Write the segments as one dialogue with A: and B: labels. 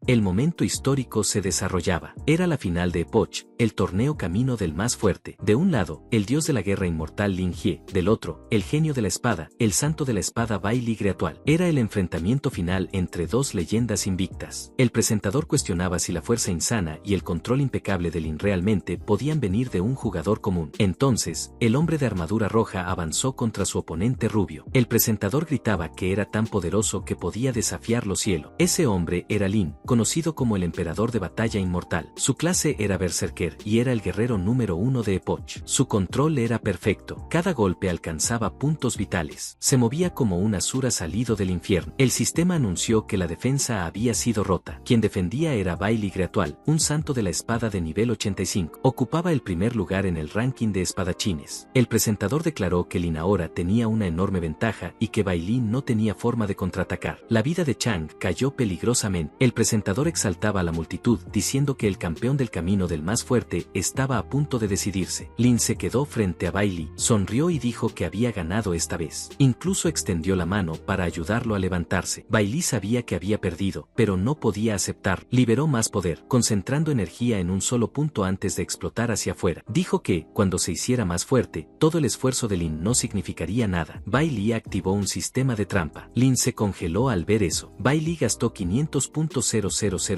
A: El momento histórico se desarrollaba. Era la final de Epoch, el torneo camino del más fuerte. De un lado, el dios de la guerra inmortal Lin Jie, del otro, el genio de la espada, el santo de la espada Bai Li Greatual. Era el enfrentamiento final entre dos leyendas invictas. El presentador cuestionaba si la fuerza insana y el control impecable de Lin realmente podían venir de un jugador común. Entonces, el hombre de armadura roja avanzó contra su oponente rubio. El presentador gritaba que era tan poderoso que podía desafiar los cielos. Ese hombre era Lin, conocido como el emperador de batalla inmortal. Su clase era Berserker y era el guerrero número 1 de Epoch. Su control era perfecto. Cada golpe alcanzaba puntos vitales. Se movía como un asura salido del infierno. El sistema anunció que la defensa había sido rota. Quien defendía era Bai Li Greatual, un santo de la espada de nivel 85. Ocupaba el primer lugar en el ranking de espadachines. El presentador declaró que Lin ahora tenía una enorme ventaja y que Bai Li no tenía forma de contraatacar. La vida de Chang cayó peligrosamente. El presentador exaltaba a la multitud diciendo que el campeón del camino del más fuerte estaba a punto de decidirse. Lin se quedó frente a Bai Li, sonrió y dijo que había ganado esta vez. Incluso extendió la mano para ayudarlo a levantarse. Bai Li sabía que había perdido, pero no podía aceptar. Liberó más poder, concentrando energía en un solo punto antes de explotar hacia afuera. Dijo que, cuando se hiciera más fuerte, todo el esfuerzo de Lin no significaría nada. Bai Li activó un sistema de trampa. Lin se congeló al ver eso. Bai Li gastó 500.000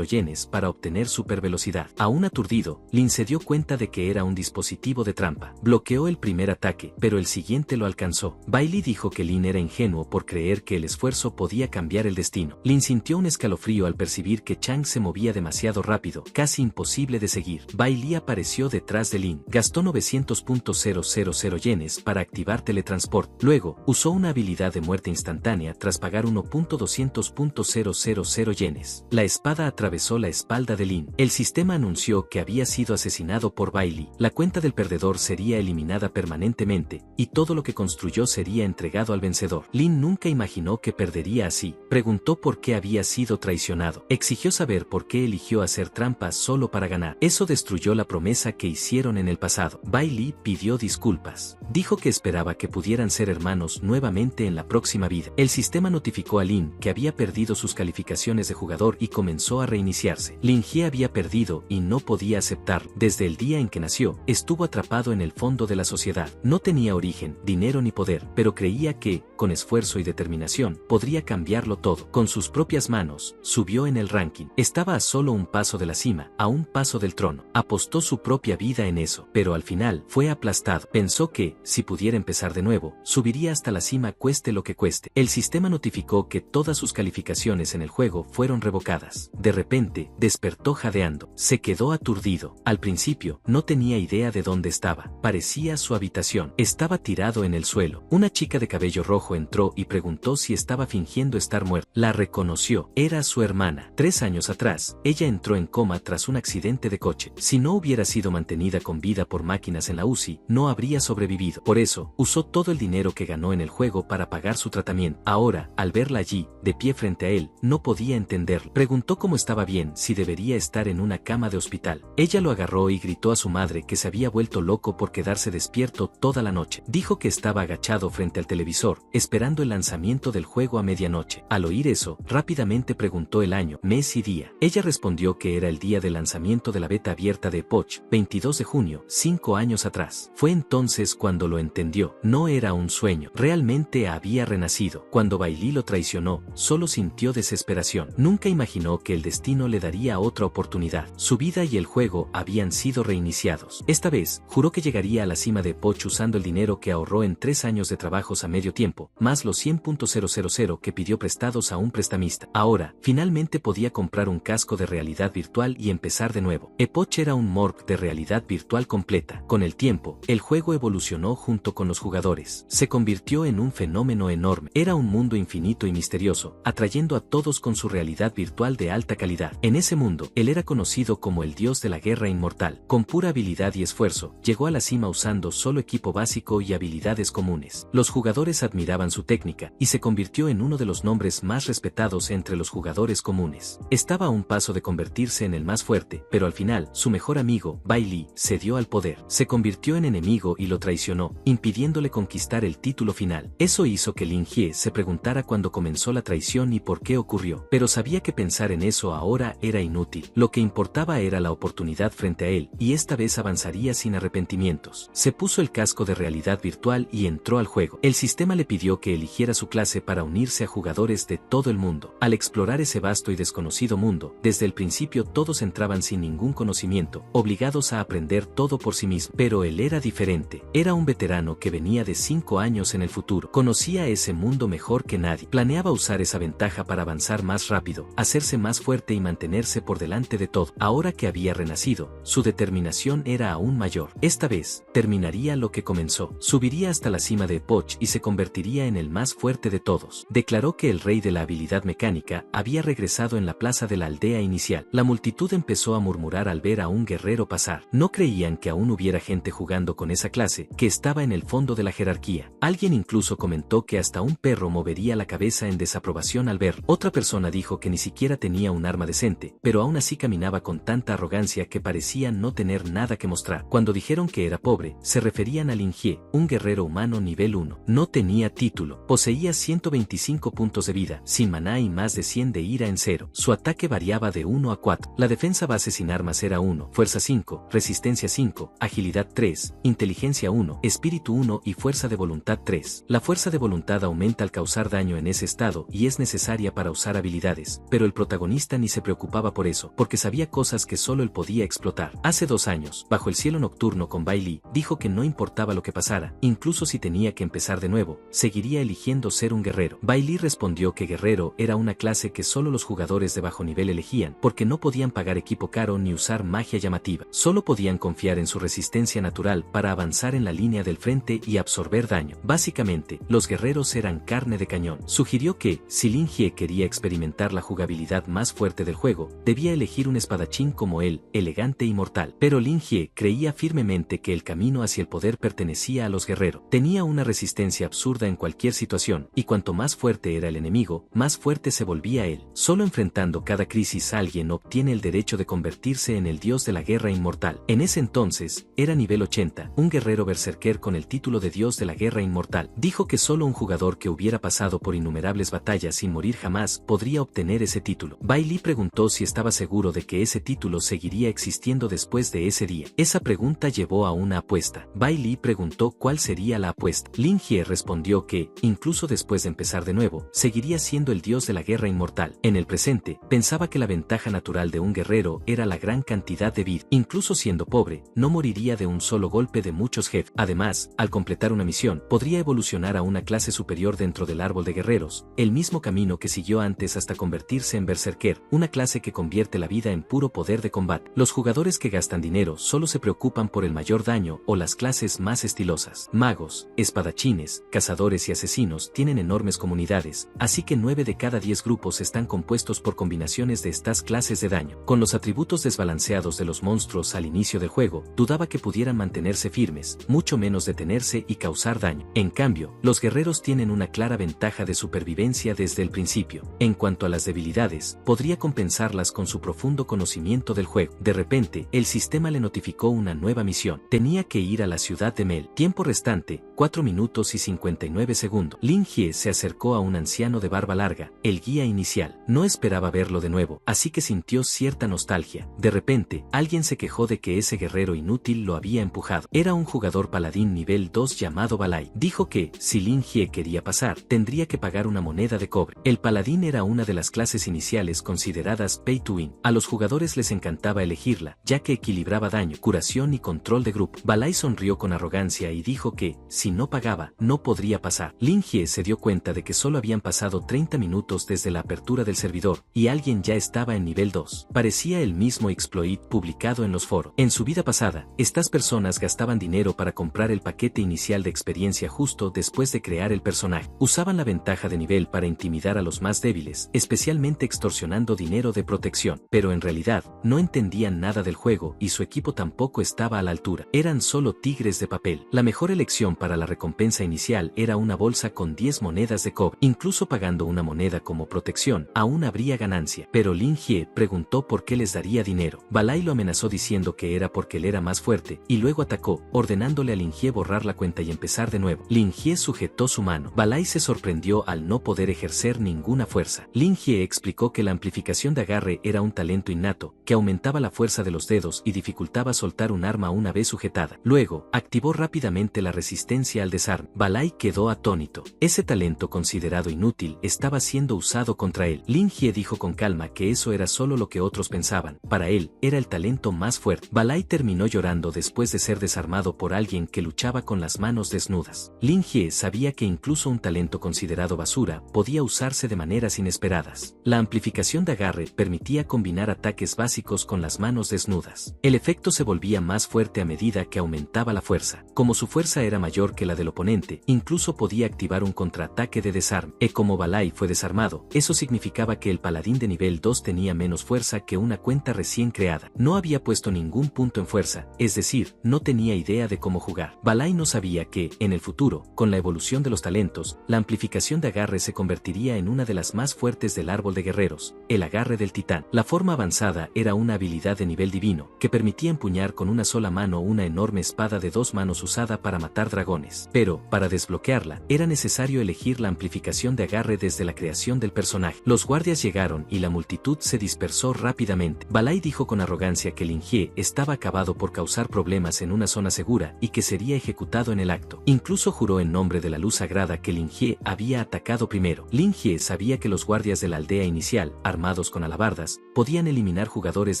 A: yenes para obtener supervelocidad. Aún aturdido, Lin se dio cuenta de que era un dispositivo de trampa. Bloqueó el primer ataque, pero el siguiente lo alcanzó. Bai Li dijo que Lin era ingenuo por creer que el esfuerzo podía cambiar el destino. Lin sintió un escalofrío al percibir que Chang se movía demasiado rápido, casi imposible de seguir. Bai Li apareció detrás de Lin. Gastó 900.000 yenes para activar teletransporte. Luego, usó una habilidad de muerte instantánea tras pagar 1.200.000 yenes. La espada atravesó la espalda de Lin. El sistema anunció que había sido asesinado por Bai Li. La cuenta del perdedor sería eliminada permanentemente, y todo lo que construyó sería entregado al vencedor. Lin nunca imaginó que perdería así. Preguntó por qué había sido traicionado. Exigió saber por qué eligió hacer trampas solo para ganar. Eso destruyó la promesa que hicieron en el pasado. Bai Li pidió disculpas. Dijo que esperaba que pudieran ser hermanos nuevamente en la próxima vida. El sistema notificó a Lin que había perdido sus calificaciones de jugador y comenzó a reiniciarse. Lin Jie había perdido y no podía aceptar. Desde el día en que nació, estuvo atrapado en el fondo de la sociedad. No tenía origen, dinero ni poder, pero creía que, con esfuerzo y determinación, podría cambiarlo todo. Con sus propias manos, subió en el ranking. Estaba a solo un paso de la cima, a un paso del trono. Apostó su propia vida en eso, pero al final fue aplastado. Pensó que, si pudiera empezar de nuevo, subiría hasta la cima cueste lo que cueste. El sistema notificó que todas sus calificaciones en el juego fueron revocadas. De repente, despertó jadeando. Se quedó aturdido. Al principio, no tenía idea de dónde estaba. Parecía su habitación. Estaba tirado en el suelo. Una chica de cabello rojo entró y preguntó si estaba fingiendo estar muerta. La reconoció. Era su hermana. 3 años atrás, ella entró en coma tras un accidente de coche. Si no hubiera sido mantenida con vida por máquinas en la UCI, no habría sobrevivido. Por eso, usó todo el dinero que ganó en el juego para pagar su tratamiento. Ahora, al verla allí, de pie frente a él, no podía entenderlo. Preguntó cómo estaba bien, si debería estar en una cama de hospital. Ella lo agarró y gritó a su madre que se había vuelto loco por quedarse despierto toda la noche. Dijo que estaba agachado frente al televisor, esperando el lanzamiento del juego a medianoche. Al oír eso, rápidamente preguntó el año, mes y día. Ella respondió que era el día del lanzamiento de la beta abierta de Epoch, 22 de junio, 5 años atrás. Fue entonces cuando lo entendió. No era un sueño. Realmente había renacido. Cuando Bai Li lo traicionó, solo sintió desesperación. Nunca imaginó que el destino le daría otra oportunidad. Su vida y el juego habían sido reiniciados. Esta vez, juró que llegaría a la cima de Epoch usando el dinero que ahorró en 3 años de trabajos a medio tiempo, más los 100.000 que pidió prestados a un prestamista. Ahora, finalmente podía comprar un casco de realidad virtual y empezar de nuevo. Epoch era un morgue de realidad virtual completa. Con el tiempo, el juego evolucionó junto con los jugadores. Se convirtió en un fenómeno enorme. Era un mundo infinito y misterioso, atrayendo a todos con su realidad virtual de alta calidad. En ese mundo, él era conocido como el dios de la guerra inmortal. Con pura habilidad y esfuerzo, llegó a la cima usando solo equipo básico y habilidades comunes. Los jugadores admiraban su técnica, y se convirtió en uno de los nombres más respetados entre los jugadores comunes. Estaba a un paso de convertirse en el más fuerte, pero al final, su mejor amigo, Bai Li, cedió al poder. Se convirtió en enemigo y lo traicionó, impidiéndole conquistar el título final. Eso hizo que Lin Jie se preguntara cuándo comenzó la traición y por qué ocurrió, pero sabía que pensar en eso ahora era inútil. Lo que importaba era la oportunidad frente a él, y esta vez avanzaría sin arrepentimientos. Se puso el casco de realidad virtual y entró al juego. El sistema le pidió que eligiera su clase para unirse a jugadores de todo el mundo. Al explorar ese vasto y desconocido mundo, desde el principio todos entraban sin ningún conocimiento, obligados a aprender todo por sí mismos. Pero él era diferente. Era un veterano que venía de 5 años en el futuro. Conocía ese mundo mejor que nadie. Planeaba usar esa ventaja para avanzar más rápido, hacerse más fuerte y mantenerse por delante de todo. Ahora que había renacido, su determinación era aún mayor. Esta vez, terminaría lo que comenzó. Subiría hasta la cima de Epoch y se convertiría en el más fuerte de todos. Declaró que el rey de la habilidad mecánica había regresado en la plaza de la aldea inicial. La multitud empezó a murmurar al ver a un guerrero pasar. No creían que aún hubiera gente jugando con esa clase, que estaba en el fondo de la jerarquía. Alguien incluso comentó que hasta un perro movería la cabeza en desaprobación al ver. Otra persona dijo que ni siquiera tenía un arma decente, pero aún así caminaba con tanta arrogancia que parecía no tener nada que mostrar. Cuando dijeron que era pobre, se referían a Lin Jie, un guerrero humano nivel 1. No tenía título, poseía 125 puntos de vida, sin maná y más de 100 de ira en cero. Su ataque variaba de 1 a 4. La defensa base sin armas era 1, fuerza 5, resistencia 5, agilidad 3, inteligencia 1, espíritu 1 y fuerza de voluntad 3. La fuerza de voluntad aumenta al causar daño en ese estado y es necesaria para usar habilidades, pero el protagonista ni se preocupaba por eso, porque sabía cosas que solo él podía explotar. Hace 2 años, bajo el cielo nocturno con Bai Li, dijo que no importaba lo que pasara, incluso si tenía que empezar de nuevo, seguiría eligiendo ser un guerrero. Bai Li respondió que guerrero era una clase que solo los jugadores de bajo nivel elegían, porque no podían pagar equipo caro ni usar magia llamativa. Solo podían confiar en su resistencia natural para avanzar en la línea del frente y absorber daño. Básicamente, los guerreros eran carne de cañón. Sugirió que, si Lin Jie quería experimentar la jugabilidad más fuerte del juego, debía elegir un espadachín como él, elegante y mortal. Pero Lin Jie creía firmemente que el camino hacia el poder pertenecía a los guerreros. Tenía una resistencia absurda en cualquier situación, y cuanto más fuerte era el enemigo, más fuerte se volvía él. Solo enfrentando cada crisis alguien obtiene el derecho de convertirse en el dios de la guerra inmortal. En ese entonces, era nivel 80, un guerrero berserker con el título de dios de la guerra inmortal. Dijo que solo un jugador que hubiera pasado por innumerables batallas sin morir jamás podría obtener ese título. Bai Li preguntó si estaba seguro de que ese título seguiría existiendo después de ese día. Esa pregunta llevó a una apuesta. Bai Li preguntó cuál sería la apuesta. Lin Jie respondió que, incluso después de empezar de nuevo, seguiría siendo el dios de la guerra inmortal. En el presente, pensaba que la ventaja natural de un guerrero era la gran cantidad de vida. Incluso siendo pobre, no moriría de un solo golpe de muchos jefes. Además, al completar una misión, podría evolucionar a una clase superior dentro del árbol de guerreros, el mismo camino que siguió antes hasta convertirse en berserker, una clase que convierte la vida en puro poder de combate. Los jugadores que gastan dinero solo se preocupan por el mayor daño o las clases más estilosas. Magos, espadachines, cazadores y asesinos tienen enormes comunidades, así que 9 de cada 10 grupos están compuestos por combinaciones de estas clases de daño. Con los atributos desbalanceados de los monstruos al inicio del juego, dudaba que pudieran mantenerse firmes, mucho menos detenerse y causar daño. En cambio, los guerreros tienen una clara ventaja de supervivencia desde el principio. En cuanto a las debilidades, podría compensarlas con su profundo conocimiento del juego. De repente, el sistema le notificó una nueva misión. Tenía que ir a la ciudad de Mel. Tiempo restante, 4 minutos y 59 segundos. Lin Jie se acercó a un anciano de barba larga, el guía inicial. No esperaba verlo de nuevo, así que sintió cierta nostalgia. De repente, alguien se quejó de que ese guerrero inútil lo había empujado. Era un jugador paladín nivel 2 llamado Balai. Dijo que, si Lin Jie quería pasar, tendría que pagar una moneda de cobre. El paladín era una de las clases iniciales consideradas pay to win. A los jugadores les encantaba elegirla, ya que equilibraba daño, curación y control de grupo. Balai sonrió con arrogancia y dijo que, si no pagaba, no podría pasar. Lin Jie se dio cuenta de que solo habían pasado 30 minutos desde la apertura del servidor, y alguien ya estaba en nivel 2. Parecía el mismo exploit publicado en los foros. En su vida pasada, estas personas gastaban dinero para comprar el paquete inicial de experiencia justo después de crear el personaje. Usaban la ventaja de nivel para intimidar a los más débiles, especialmente extorsionando dinero de protección. Pero en realidad, no entendían nada del juego y su equipo tampoco estaba a la altura. Eran solo tigres de papel. La mejor elección para la recompensa inicial era una bolsa con 10 monedas de cobre. Incluso pagando una moneda como protección, aún habría ganancia. Pero Lin Jie preguntó por qué les daría dinero. Balai lo amenazó diciendo que era porque él era más fuerte, y luego atacó, ordenándole a Lin Jie borrar la cuenta y empezar de nuevo. Lin Jie sujetó su mano. Balai se sorprendió al no poder ejercer ninguna fuerza. Lin Jie explicó que que la amplificación de agarre era un talento innato, que aumentaba la fuerza de los dedos y dificultaba soltar un arma una vez sujetada. Luego, activó rápidamente la resistencia al desarme. Balai quedó atónito. Ese talento considerado inútil estaba siendo usado contra él. Lin Jie dijo con calma que eso era solo lo que otros pensaban. Para él, era el talento más fuerte. Balai terminó llorando después de ser desarmado por alguien que luchaba con las manos desnudas. Lin Jie sabía que incluso un talento considerado basura podía usarse de maneras inesperadas. La amplificación de agarre permitía combinar ataques básicos con las manos desnudas. El efecto se volvía más fuerte a medida que aumentaba la fuerza. Como su fuerza era mayor que la del oponente, incluso podía activar un contraataque de desarme. Como Balai fue desarmado, eso significaba que el paladín de nivel 2 tenía menos fuerza que una cuenta recién creada. No había puesto ningún punto en fuerza, es decir, no tenía idea de cómo jugar. Balai no sabía que, en el futuro, con la evolución de los talentos, la amplificación de agarre se convertiría en una de las más fuertes del árbol de guerreros, el agarre del titán. La forma avanzada era una habilidad de nivel divino, que permitía empuñar con una sola mano una enorme espada de 2 manos usada para matar dragones. Pero, para desbloquearla, era necesario elegir la amplificación de agarre desde la creación del personaje. Los guardias llegaron y la multitud se dispersó rápidamente. Balai dijo con arrogancia que Lin Jie estaba acabado por causar problemas en una zona segura y que sería ejecutado en el acto. Incluso juró en nombre de la luz sagrada que Lin Jie había atacado primero. Lin Jie sabía que los guardias de la aldea inicial, armados con alabardas, podían eliminar jugadores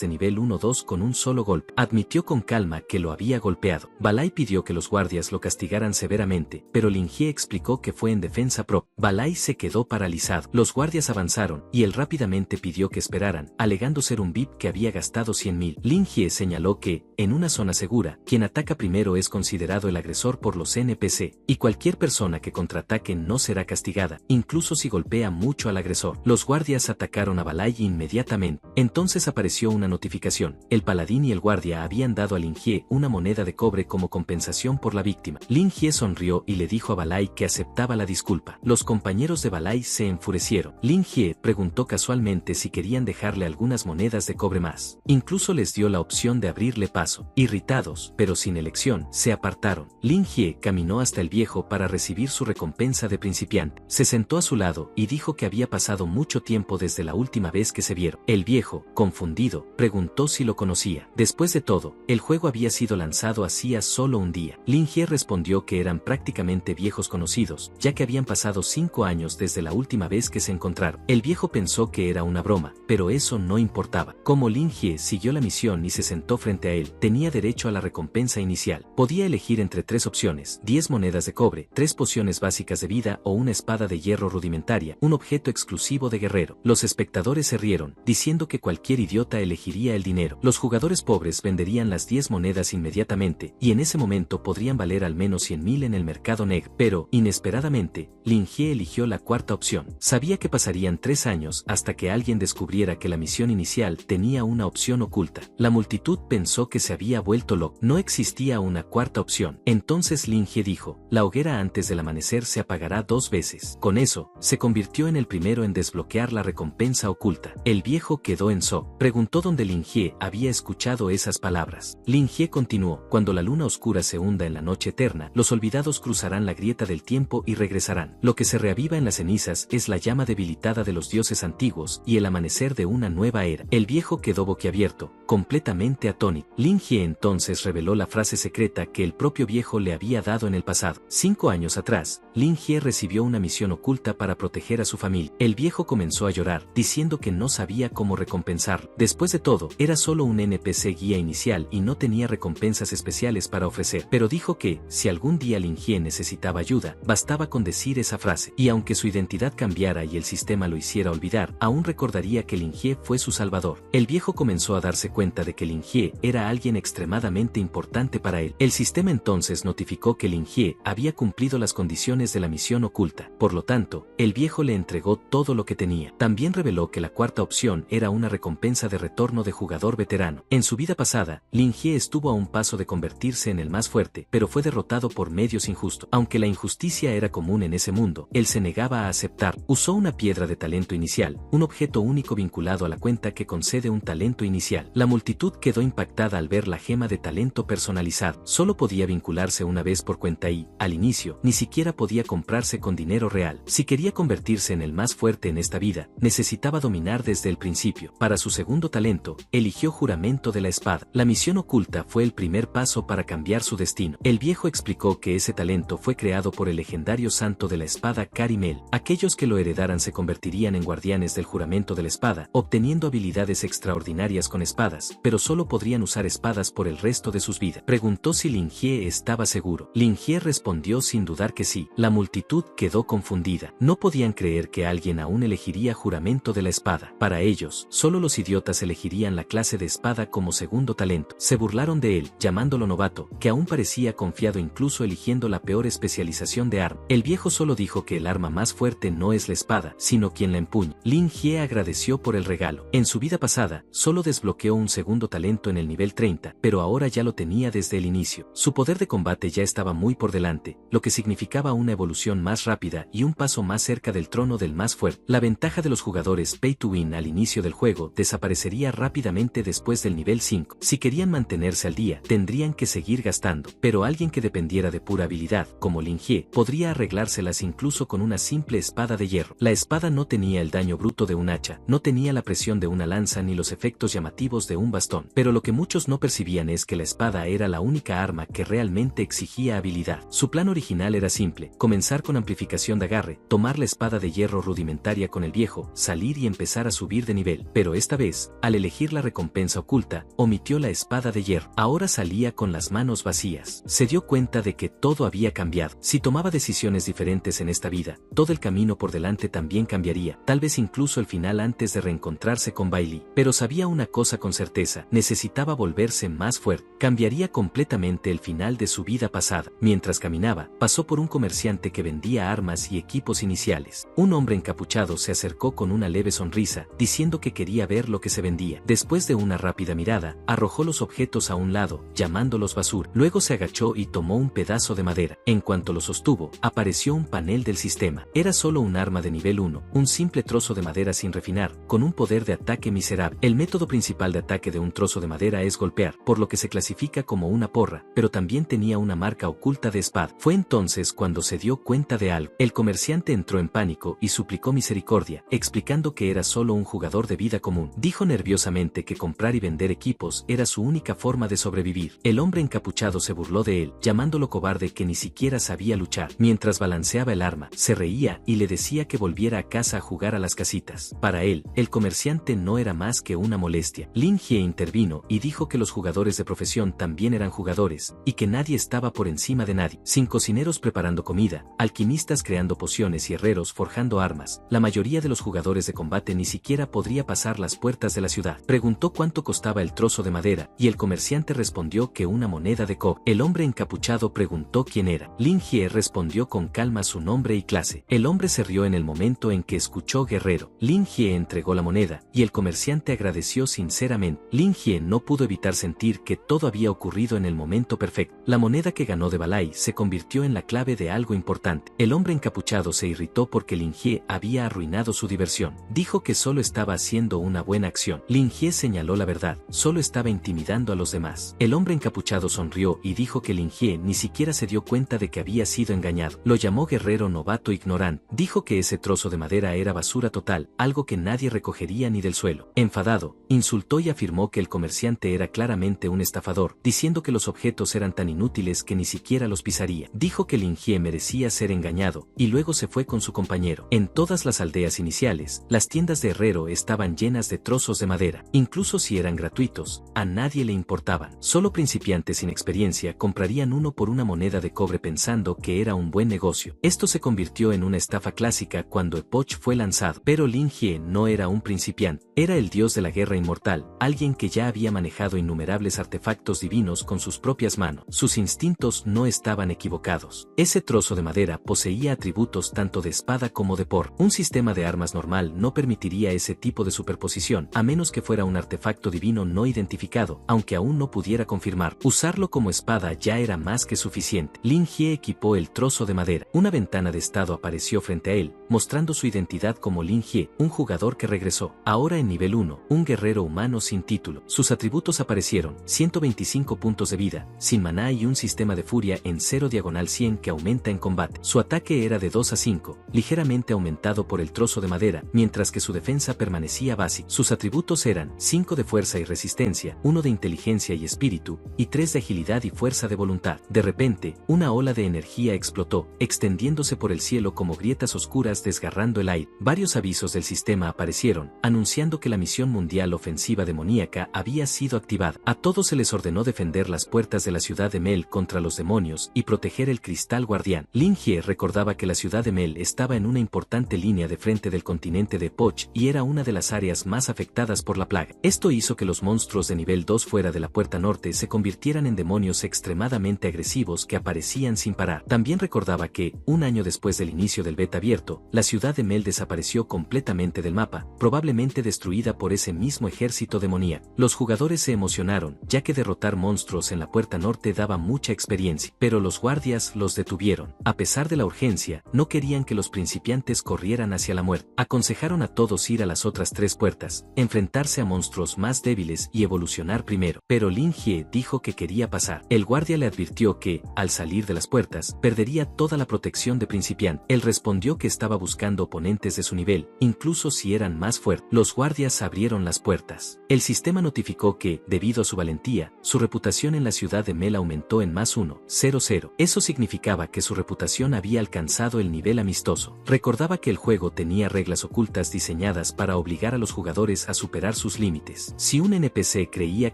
A: de nivel 1-2 con un solo golpe. Admitió con calma que lo había golpeado. Balai pidió que los guardias lo castigaran severamente, pero Lin Jie explicó que fue en defensa propia. Balai se quedó paralizado. Los guardias avanzaron, y él rápidamente pidió que esperaran, alegando ser un VIP que había gastado 100.000. Lin Jie señaló que, en una zona segura, quien ataca primero es considerado el agresor por los NPC, y cualquier persona que contraataque no será castigada, incluso si golpea mucho al agresor. Los guardias atacaron a Balai inmediatamente. Entonces apareció una notificación. El paladín y el guardia habían dado a Lin Jie una moneda de cobre como compensación por la víctima. Lin Jie sonrió y le dijo a Balai que aceptaba la disculpa. Los compañeros de Balai se enfurecieron. Lin Jie preguntó casualmente si querían dejarle algunas monedas de cobre más. Incluso les dio la opción de abrirle paso. Irritados, pero sin elección, se apartaron. Lin Jie caminó hasta el viejo para recibir su recompensa de principiante. Se sentó a su lado y dijo que había pasado mucho tiempo desde la última vez que se vieron. El viejo, confundido, preguntó si lo conocía. Después de todo, el juego había sido lanzado hacía solo un día. Lin Jie respondió que eran prácticamente viejos conocidos, ya que habían pasado 5 años desde la última vez que se encontraron. El viejo pensó que era una broma, pero eso no importaba. Como Lin Jie siguió la misión y se sentó frente a él, tenía derecho a la recompensa inicial. Podía elegir entre 3 opciones: 10 monedas de cobre, 3 pociones básicas de vida o una espada de hierro rudimentaria, un objeto exclusivo de guerrero. Los espectadores se rieron, diciendo que cualquier idiota elegiría el dinero. Los jugadores pobres venderían las 10 monedas inmediatamente, y en ese momento podrían valer al menos 100.000 en el mercado negro. Pero, inesperadamente, Lin Jie eligió la cuarta opción. Sabía que pasarían 3 años hasta que alguien descubriera que la misión inicial tenía una opción oculta. La multitud pensó que se había vuelto loco. No existía una cuarta opción. Entonces Lin Jie dijo: la hoguera antes del amanecer se apagará 2 veces. Con eso, se convirtió en el primero en desbloquear la recompensa oculta. El viejo quedó en shock. Preguntó dónde Lin Jie había escuchado esas palabras. Lin Jie continuó: cuando la luna oscura se hunda en la noche eterna, los olvidados cruzarán la grieta del tiempo y regresarán. Lo que se reaviva en las cenizas es la llama debilitada de los dioses antiguos y el amanecer de una nueva era. El viejo quedó boquiabierto, completamente atónito. Lin Jie entonces reveló la frase secreta que el propio viejo le había dado en el pasado. 5 años atrás, Lin Jie recibió una misión oculta para proteger a su familia. El viejo comenzó a llorar, diciendo que no sabía cómo recompensarlo. Después de todo, era solo un NPC guía inicial y no tenía recompensas especiales para ofrecer. Pero dijo que, si algún día Lin Jie necesitaba ayuda, bastaba con decir esa frase. Y aunque su identidad cambiara y el sistema lo hiciera olvidar, aún recordaría que Lin Jie fue su salvador. El viejo comenzó a darse cuenta de que Lin Jie era alguien extremadamente importante para él. El sistema entonces notificó que Lin Jie había cumplido las condiciones de la misión oculta. Por lo tanto, el viejo le entregó todo lo que tenía. También reveló que la cuarta opción era una recompensa de retorno de jugador veterano. En su vida pasada, Lin Jie estuvo a un paso de convertirse en el más fuerte, pero fue derrotado por medios injustos. Aunque la injusticia era común en ese mundo, él se negaba a aceptar. Usó una piedra de talento inicial, un objeto único vinculado a la cuenta que concede un talento inicial. La multitud quedó impactada al ver devolver la gema de talento personalizado. Solo podía vincularse una vez por cuenta y, al inicio, ni siquiera podía comprarse con dinero real. Si quería convertirse en el más fuerte en esta vida, necesitaba dominar desde el principio. Para su segundo talento, eligió Juramento de la Espada. La misión oculta fue el primer paso para cambiar su destino. El viejo explicó que ese talento fue creado por el legendario santo de la espada Carimel. Aquellos que lo heredaran se convertirían en guardianes del juramento de la espada, obteniendo habilidades extraordinarias con espadas, pero solo podrían usar espadas por el resto de sus vidas. Preguntó si Lin Jie estaba seguro. Lin Jie respondió sin dudar que sí. La multitud quedó confundida. No podían creer que alguien aún elegiría Juramento de la Espada. Para ellos, solo los idiotas elegirían la clase de espada como segundo talento. Se burlaron de él, llamándolo novato, que aún parecía confiado incluso eligiendo la peor especialización de arma. El viejo solo dijo que el arma más fuerte no es la espada, sino quien la empuña. Lin Jie agradeció por el regalo. En su vida pasada, solo desbloqueó un segundo talento en el nivel 30, pero ahora ya lo tenía desde el inicio. Su poder de combate ya estaba muy por delante, lo que significaba una evolución más rápida y un paso más cerca del trono del más fuerte. La ventaja de los jugadores Pay to Win al inicio del juego desaparecería rápidamente después del nivel 5. Si querían mantenerse al día, tendrían que seguir gastando, pero alguien que dependiera de pura habilidad, como Lin Jie, podría arreglárselas incluso con una simple espada de hierro. La espada no tenía el daño bruto de un hacha, no tenía la presión de una lanza ni los efectos llamativos de un bastón, pero lo que muchos no percibían es que la espada era la única arma que realmente exigía habilidad. Su plan original era simple: comenzar con amplificación de agarre, tomar la espada de hierro rudimentaria con el viejo, salir y empezar a subir de nivel, pero esta vez, al elegir la recompensa oculta, omitió la espada de hierro. Ahora salía con las manos vacías. Se dio cuenta de que todo había cambiado. Si tomaba decisiones diferentes en esta vida, todo el camino por delante también cambiaría, tal vez incluso el final antes de reencontrarse con Bailey. Pero sabía una cosa con certeza: necesitaba volverse más fuerte. Cambiaría completamente el final de su vida pasada. Mientras caminaba, pasó por un comerciante que vendía armas y equipos iniciales. Un hombre encapuchado se acercó con una leve sonrisa, diciendo que quería ver lo que se vendía. Después de una rápida mirada, arrojó los objetos a un lado, llamándolos basura. Luego se agachó y tomó un pedazo de madera. En cuanto lo sostuvo, apareció un panel del sistema. Era solo un arma de nivel 1, un simple trozo de madera sin refinar, con un poder de ataque miserable. El método principal de ataque de un trozo de madera es golpear, por lo que se clasifica como una porra, pero también tenía una marca oculta de espada. Fue entonces cuando se dio cuenta de algo. El comerciante entró en pánico y suplicó misericordia, explicando que era solo un jugador de vida común. Dijo nerviosamente que comprar y vender equipos era su única forma de sobrevivir. El hombre encapuchado se burló de él, llamándolo cobarde que ni siquiera sabía luchar. Mientras balanceaba el arma, se reía y le decía que volviera a casa a jugar a las casitas. Para él, el comerciante no era más que una molestia. Lin Jie intervino y dijo que los jugadores de profesión también eran jugadores, y que nadie estaba por encima de nadie. Sin cocineros preparando comida, alquimistas creando pociones y herreros forjando armas, la mayoría de los jugadores de combate ni siquiera podría pasar las puertas de la ciudad. Preguntó cuánto costaba el trozo de madera, y el comerciante respondió que una moneda de cobre. El hombre encapuchado preguntó quién era. Lin Jie respondió con calma su nombre y clase. El hombre se rió en el momento en que escuchó guerrero. Lin Jie entregó la moneda, y el comerciante agradeció sinceramente. Lin Jie no pudo evitar sentir que todo había ocurrido en el momento perfecto. La moneda que ganó de Balai se convirtió en la clave de algo importante. El hombre encapuchado se irritó porque Lin Jie había arruinado su diversión. Dijo que solo estaba haciendo una buena acción. Lin Jie señaló la verdad: solo estaba intimidando a los demás. El hombre encapuchado sonrió y dijo que Lin Jie ni siquiera se dio cuenta de que había sido engañado. Lo llamó guerrero novato ignorante. Dijo que ese trozo de madera era basura total, algo que nadie recogería ni del suelo. Enfadado, insultó y afirmó que el comerciante era claramente un estafador, diciendo que los objetos eran tan inútiles que ni siquiera los pisaría. Dijo que Lin Jie merecía ser engañado, y luego se fue con su compañero. En todas las aldeas iniciales, las tiendas de herrero estaban llenas de trozos de madera. Incluso si eran gratuitos, a nadie le importaban. Solo principiantes sin experiencia comprarían uno por una moneda de cobre pensando que era un buen negocio. Esto se convirtió en una estafa clásica cuando Epoch fue lanzado. Pero Lin Jie no era un principiante, era el dios de la guerra inmortal, alguien que ya había manejado innumerables artefactos divinos con sus propias manos. Sus instintos no estaban equivocados. Ese trozo de madera poseía atributos tanto de espada como de porra. Un sistema de armas normal no permitiría ese tipo de superposición, a menos que fuera un artefacto divino no identificado, aunque aún no pudiera confirmar. Usarlo como espada ya era más que suficiente. Lin Jie equipó el trozo de madera. Una ventana de estado apareció frente a él, mostrando su identidad como Lin Jie, un jugador que regresó. Ahora en nivel 1, un guerrero humano sin título. Sus atributos aparecieron aparecieron 125 puntos de vida, sin maná y un sistema de furia en 0/100 que aumenta en combate. Su ataque era de 2 a 5, ligeramente aumentado por el trozo de madera, mientras que su defensa permanecía básica. Sus atributos eran 5 de fuerza y resistencia, 1 de inteligencia y espíritu, y 3 de agilidad y fuerza de voluntad. De repente, una ola de energía explotó, extendiéndose por el cielo como grietas oscuras desgarrando el aire. Varios avisos del sistema aparecieron, anunciando que la misión mundial ofensiva demoníaca había sido activada. A todos se les ordenó defender las puertas de la ciudad de Mel contra los demonios y proteger el cristal guardián. Lin Jie recordaba que la ciudad de Mel estaba en una importante línea de frente del continente de Epoch y era una de las áreas más afectadas por la plaga. Esto hizo que los monstruos de nivel 2 fuera de la puerta norte se convirtieran en demonios extremadamente agresivos que aparecían sin parar. También recordaba que, un año después del inicio del beta abierto, la ciudad de Mel desapareció completamente del mapa, probablemente destruida por ese mismo ejército demoníaco. Los jugadores se emocionaron, ya que derrotar monstruos en la puerta norte daba mucha experiencia, pero los guardias los detuvieron. A pesar de la urgencia, no querían que los principiantes corrieran hacia la muerte. Aconsejaron a todos ir a las otras 3 puertas, enfrentarse a monstruos más débiles y evolucionar primero. Pero Lin Jie dijo que quería pasar. El guardia le advirtió que, al salir de las puertas, perdería toda la protección de principiante. Él respondió que estaba buscando oponentes de su nivel, incluso si eran más fuertes. Los guardias abrieron las puertas. El sistema notificó que, debido a su valentía, su reputación en la ciudad de Mel aumentó en +1,00. Eso significaba que su reputación había alcanzado el nivel amistoso. Recordaba que el juego tenía reglas ocultas diseñadas para obligar a los jugadores a superar sus límites. Si un NPC creía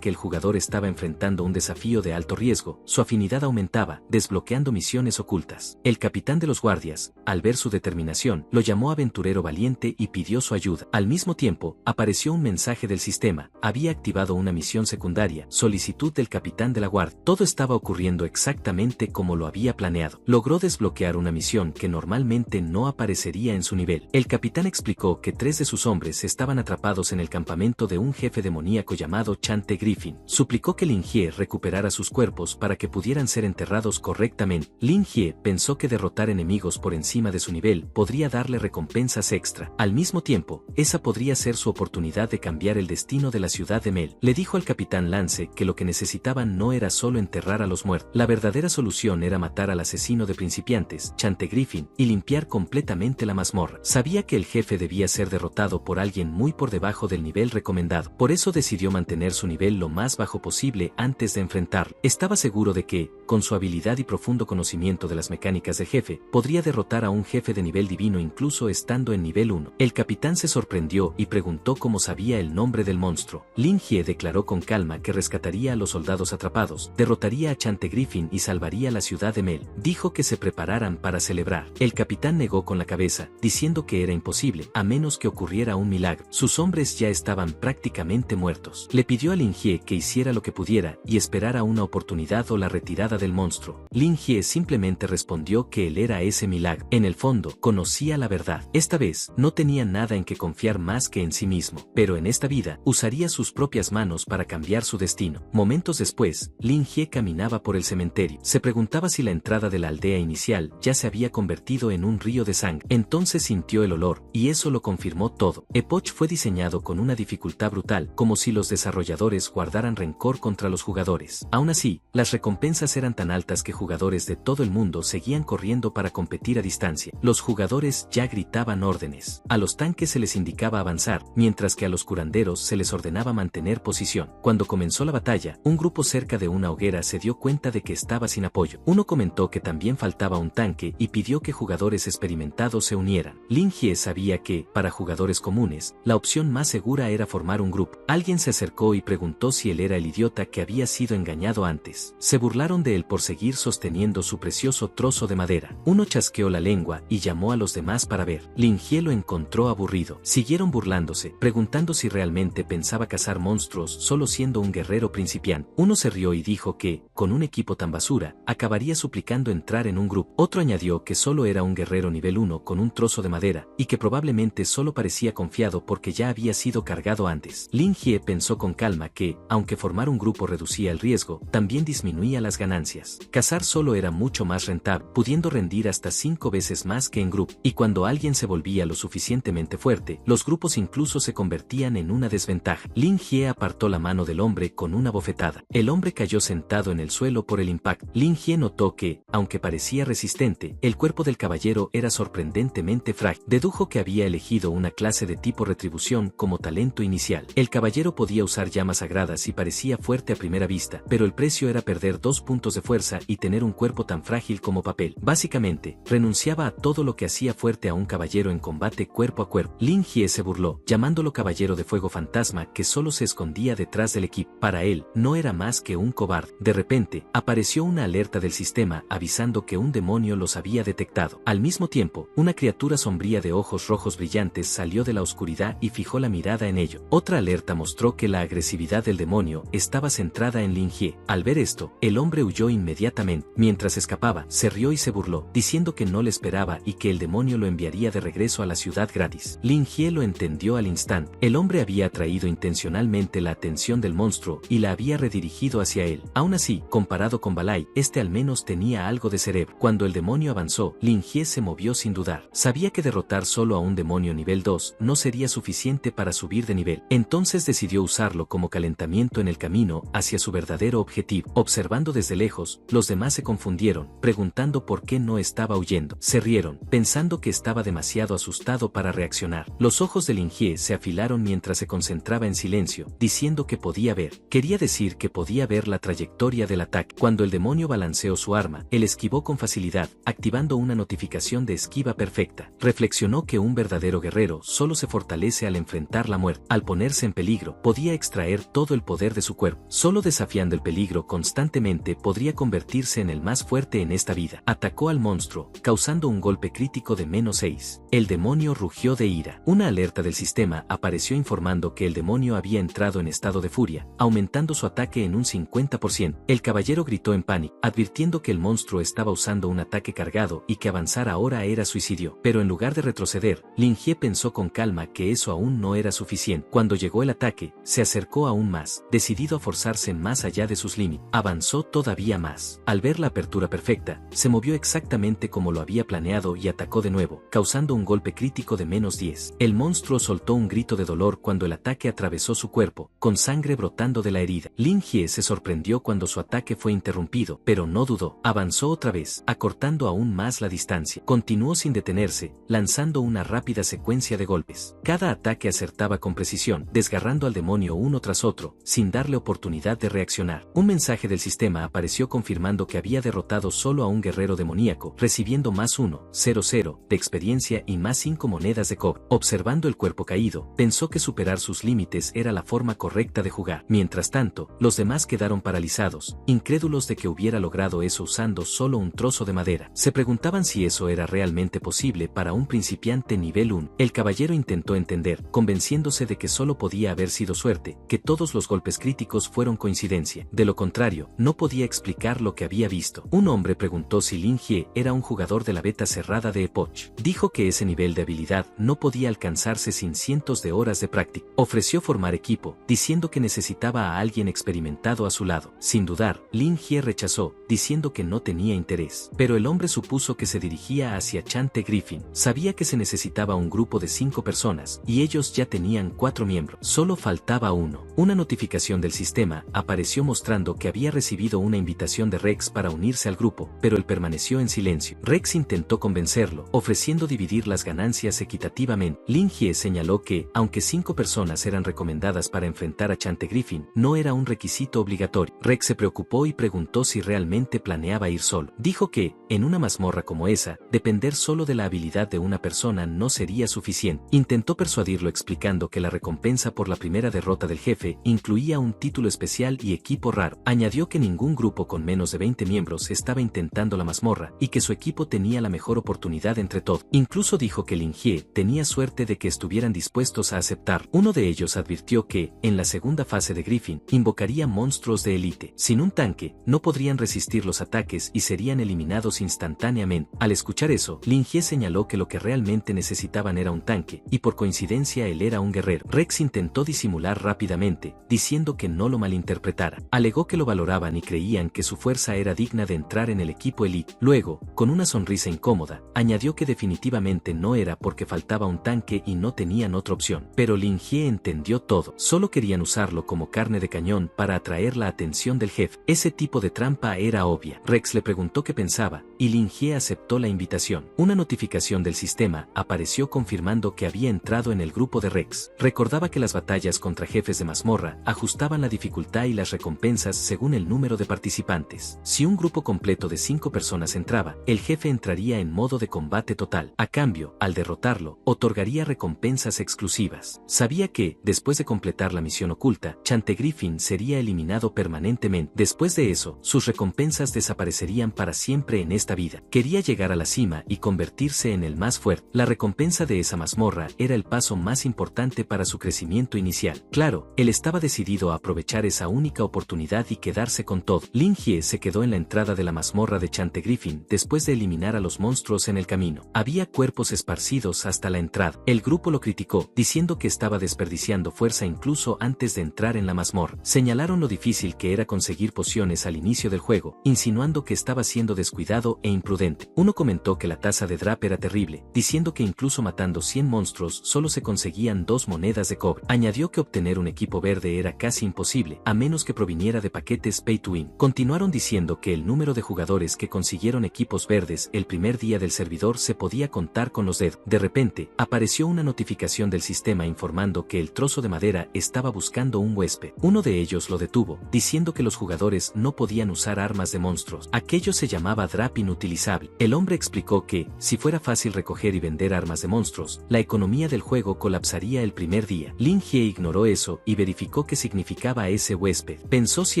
A: que el jugador estaba enfrentando un desafío de alto riesgo, su afinidad aumentaba, desbloqueando misiones ocultas. El capitán de los guardias, al ver su determinación, lo llamó aventurero valiente y pidió su ayuda. Al mismo tiempo, apareció un mensaje del sistema: había activado una misión secundaria, solicitud del capitán de la guardia. Todo estaba ocurriendo exactamente como lo había planeado. Logró desbloquear una misión que normalmente no aparecería en su nivel. El capitán explicó que 3 de sus hombres estaban atrapados en el campamento de un jefe demoníaco llamado Chante Griffin. Suplicó que Lin Jie recuperara sus cuerpos para que pudieran ser enterrados correctamente. Lin Jie pensó que derrotar enemigos por encima de su nivel podría darle recompensas extra. Al mismo tiempo, esa podría ser su oportunidad de cambiar el destino de la ciudad de Mel. Le dijo al capitán Lance que lo que necesitaban no era solo enterrar a los muertos. La verdadera solución era matar al asesino de principiantes, Chante Griffin, y limpiar completamente la mazmorra. Sabía que el jefe debía ser derrotado por alguien muy por debajo del nivel recomendado. Por eso decidió mantener su nivel lo más bajo posible antes de enfrentarlo. Estaba seguro de que, con su habilidad y profundo conocimiento de las mecánicas del jefe, podría derrotar a un jefe de nivel divino incluso estando en nivel 1. El capitán se sorprendió y preguntó cómo sabía el nombre del monstruo. Lin Jie declaró con calma que rescataría a los soldados atrapados, derrotaría a Chante Griffin y salvaría la ciudad de Mel. Dijo que se prepararan para celebrar. El capitán negó con la cabeza, diciendo que era imposible, a menos que ocurriera un milagro. Sus hombres ya estaban prácticamente muertos. Le pidió a Lin Jie que hiciera lo que pudiera y esperara una oportunidad o la retirada del monstruo. Lin Jie simplemente respondió que él era ese milagro. En el fondo, conocía la verdad. Esta vez, no tenía nada en que confiar más que en sí mismo, pero en esta vida, usaría sus propias manos para cambiar su destino. Momentos después, Lin Jie caminaba por el cementerio. Se preguntaba si la entrada de la aldea inicial ya se había convertido en un río de sangre. Entonces sintió el olor, y eso lo confirmó todo. Epoch fue diseñado con una dificultad brutal, como si los desarrolladores guardaran rencor contra los jugadores. Aún así, las recompensas eran tan altas que jugadores de todo el mundo seguían corriendo para competir a distancia. Los jugadores ya gritaban órdenes. A los tanques se les indicaba avanzar, mientras que a los curanderos se les ordenaba mantener posición. Cuando comenzó la batalla, un grupo cerca de una hoguera se dio cuenta de que estaba sin apoyo. Uno comentó que también faltaba un tanque y pidió que jugadores experimentados se unieran. Lin Jie sabía que, para jugadores comunes, la opción más segura era formar un grupo. Alguien se acercó y preguntó si él era el idiota que había sido engañado antes. Se burlaron de él por seguir sosteniendo su precioso trozo de madera. Uno chasqueó la lengua y llamó a los demás para ver. Lin Jie lo encontró aburrido. Siguieron burlándose, preguntando si realmente pensaba cazar monstruos solo siendo un guerrero principiante. Uno se rió y dijo que, con un equipo tan basura, acabaría suplicando entrar en un grupo. Otro añadió que solo era un guerrero nivel 1 con un trozo de madera, y que probablemente solo parecía confiado porque ya había sido cargado antes. Lin Jie pensó con calma que, aunque formar un grupo reducía el riesgo, también disminuía las ganancias. Cazar solo era mucho más rentable, pudiendo rendir hasta 5 veces más que en grupo. Y cuando alguien se volvía lo suficientemente fuerte, los grupos incluso se convertían en una desventaja. Lin Jie apartó la mano del del hombre con una bofetada. El hombre cayó sentado en el suelo por el impacto. Lin Jie notó que, aunque parecía resistente, el cuerpo del caballero era sorprendentemente frágil. Dedujo que había elegido una clase de tipo retribución como talento inicial. El caballero podía usar llamas sagradas y parecía fuerte a primera vista, pero el precio era perder 2 puntos de fuerza y tener un cuerpo tan frágil como papel. Básicamente, renunciaba a todo lo que hacía fuerte a un caballero en combate cuerpo a cuerpo. Lin Jie se burló, llamándolo caballero de fuego fantasma que solo se escondía detrás del equipo. Para él, no era más que un cobarde. De repente, apareció una alerta del sistema avisando que un demonio los había detectado. Al mismo tiempo, una criatura sombría de ojos rojos brillantes salió de la oscuridad y fijó la mirada en ello. Otra alerta mostró que la agresividad del demonio estaba centrada en Lin Jie. Al ver esto, el hombre huyó inmediatamente. Mientras escapaba, se rió y se burló, diciendo que no le esperaba y que el demonio lo enviaría de regreso a la ciudad gratis. Lin Jie lo entendió al instante. El hombre había atraído intencionalmente la atención del monstruo y la había redirigido hacia él. Aún así, comparado con Balai, este al menos tenía algo de cerebro. Cuando el demonio avanzó, Lin Jie se movió sin dudar. Sabía que derrotar solo a un demonio nivel 2 no sería suficiente para subir de nivel. Entonces decidió usarlo como calentamiento en el camino hacia su verdadero objetivo. Observando desde lejos, los demás se confundieron, preguntando por qué no estaba huyendo. Se rieron, pensando que estaba demasiado asustado para reaccionar. Los ojos de Lin Jie se afilaron mientras se concentraba en silencio, diciendo que podía ver. Quería decir que podía ver la trayectoria del ataque. Cuando el demonio balanceó su arma, él esquivó con facilidad, activando una notificación de esquiva perfecta. Reflexionó que un verdadero guerrero solo se fortalece al enfrentar la muerte. Al ponerse en peligro, podía extraer todo el poder de su cuerpo. Solo desafiando el peligro constantemente podría convertirse en el más fuerte en esta vida. Atacó al monstruo, causando un golpe crítico de -6. El demonio rugió de ira. Una alerta del sistema apareció informando que el demonio había entrado en estado de furia, aumentando su ataque en un 50%. El caballero gritó en pánico, advirtiendo que el monstruo estaba usando un ataque cargado y que avanzar ahora era suicidio. Pero en lugar de retroceder, Lin Jie pensó con calma que eso aún no era suficiente. Cuando llegó el ataque, se acercó aún más, decidido a forzarse más allá de sus límites. Avanzó todavía más. Al ver la apertura perfecta, se movió exactamente como lo había planeado y atacó de nuevo, causando un golpe crítico de -10. El monstruo soltó un grito de dolor cuando el ataque atravesó su cuerpo, con sangre brotando de la herida. Lin Jie se sorprendió cuando su ataque fue interrumpido, pero no dudó. Avanzó otra vez, acortando aún más la distancia. Continuó sin detenerse, lanzando una rápida secuencia de golpes. Cada ataque acertaba con precisión, desgarrando al demonio uno tras otro, sin darle oportunidad de reaccionar. Un mensaje del sistema apareció confirmando que había derrotado solo a un guerrero demoníaco, recibiendo +1,00 de experiencia y +5 monedas de cobre. Observando el cuerpo caído, pensó que superar sus límites era la forma correcta de jugar. Mientras tanto, los demás quedaron paralizados, incrédulos de que hubiera logrado eso usando solo un trozo de madera. Se preguntaban si eso era realmente posible para un principiante nivel 1. El caballero intentó entender, convenciéndose de que solo podía haber sido suerte, que todos los golpes críticos fueron coincidencia. De lo contrario, no podía explicar lo que había visto. Un hombre preguntó si Lin Jie era un jugador de la beta cerrada de Epoch. Dijo que ese nivel de habilidad no podía alcanzarse sin cientos de horas de práctica. Ofreció formar equipo, diciendo que necesitaba a alguien experimentado a su lado. Sin dudar, Lin Jie rechazó, diciendo que no tenía interés. Pero el hombre supuso que se dirigía hacia Chante Griffin. Sabía que se necesitaba un grupo de 5 personas, y ellos ya tenían 4 miembros. Solo faltaba uno. Una notificación del sistema apareció mostrando que había recibido una invitación de Rex para unirse al grupo, pero él permaneció en silencio. Rex intentó convencerlo, ofreciendo dividir las ganancias equitativamente. Lin Jie señaló que, aunque 5 personas eran recomendadas para enfrentar a Chante Griffin, no era un requisito obligatorio. Rex se preocupó y preguntó si realmente planeaba ir solo. Dijo que, en una mazmorra como esa, depender solo de la habilidad de una persona no sería suficiente. Intentó persuadirlo explicando que la recompensa por la primera derrota del jefe incluía un título especial y equipo raro. Añadió que ningún grupo con menos de 20 miembros estaba intentando la mazmorra y que su equipo tenía la mejor oportunidad entre todos. Incluso dijo que Lin Jie tenía suerte de que estuvieran dispuestos a aceptar. Uno de ellos advirtió que, en la segunda fase de Griffin, invocaría monstruos de élite. Sin un tanque, no podrían resistir los ataques y serían eliminados instantáneamente. Al escuchar eso, Lin Jie señaló que lo que realmente necesitaban era un tanque, y por coincidencia él era un guerrero. Rex intentó disimular rápidamente, diciendo que no lo malinterpretara. Alegó que lo valoraban y creían que su fuerza era digna de entrar en el equipo elite. Luego, con una sonrisa incómoda, añadió que definitivamente no era porque faltaba un tanque y no tenían otra opción. Pero Lin Jie entendió todo. Solo querían usarlo como carne de cañón para atraer la atención del jefe. Ese tipo de trampa era obvia. Rex le preguntó qué pensaba, y Lin Jie aceptó la invitación. Una notificación del sistema apareció confirmando que había entrado en el grupo de Rex. Recordaba que las batallas contra jefes de mazmorra ajustaban la dificultad y las recompensas según el número de participantes. Si un grupo completo de 5 personas entraba, el jefe entraría en modo de combate total. A cambio, al derrotarlo, otorgaría recompensas exclusivas. Sabía que, después de completar la misión oculta, Chantegriffin sería eliminado permanentemente. Después de eso, sus recompensas desaparecerían para siempre en esta vida. Quería llegar a la cima y convertirse en el más fuerte. La recompensa de esa mazmorra era el paso más importante para su crecimiento inicial. Claro, él estaba decidido a aprovechar esa única oportunidad y quedarse con todo. Lin Jie se quedó en la entrada de la mazmorra de Chantegriffin después de eliminar a los monstruos en el camino. Había cuerpos esparcidos hasta la entrada. El grupo lo criticó, diciendo que estaba desperdiciando fuerza incluso antes de entrar en la mazmorra. Señalaron lo difícil que era conseguir pociones al inicio del juego, insinuando que estaba siendo descuidado e imprudente. Uno comentó que la tasa de drop era terrible, diciendo que incluso matando 100 monstruos solo se conseguían 2 monedas de cobre. Añadió que obtener un equipo verde era casi imposible, a menos que proviniera de paquetes pay to win. Continuaron diciendo que el número de jugadores que consiguieron equipos verdes el primer día del servidor se podía contar con los dedos. De repente, apareció una notificación del sistema informando que el trozo de madera estaba buscando un huésped. Uno de ellos lo detuvo, diciendo que los jugadores no podían usar armas de monstruos. Aquello se llamaba drop inutilizable. El hombre explicó que, si fuera fácil recoger y vender armas de monstruos, la economía del juego colapsaría el primer día. Lin Jie ignoró eso y verificó qué significaba ese huésped. Pensó si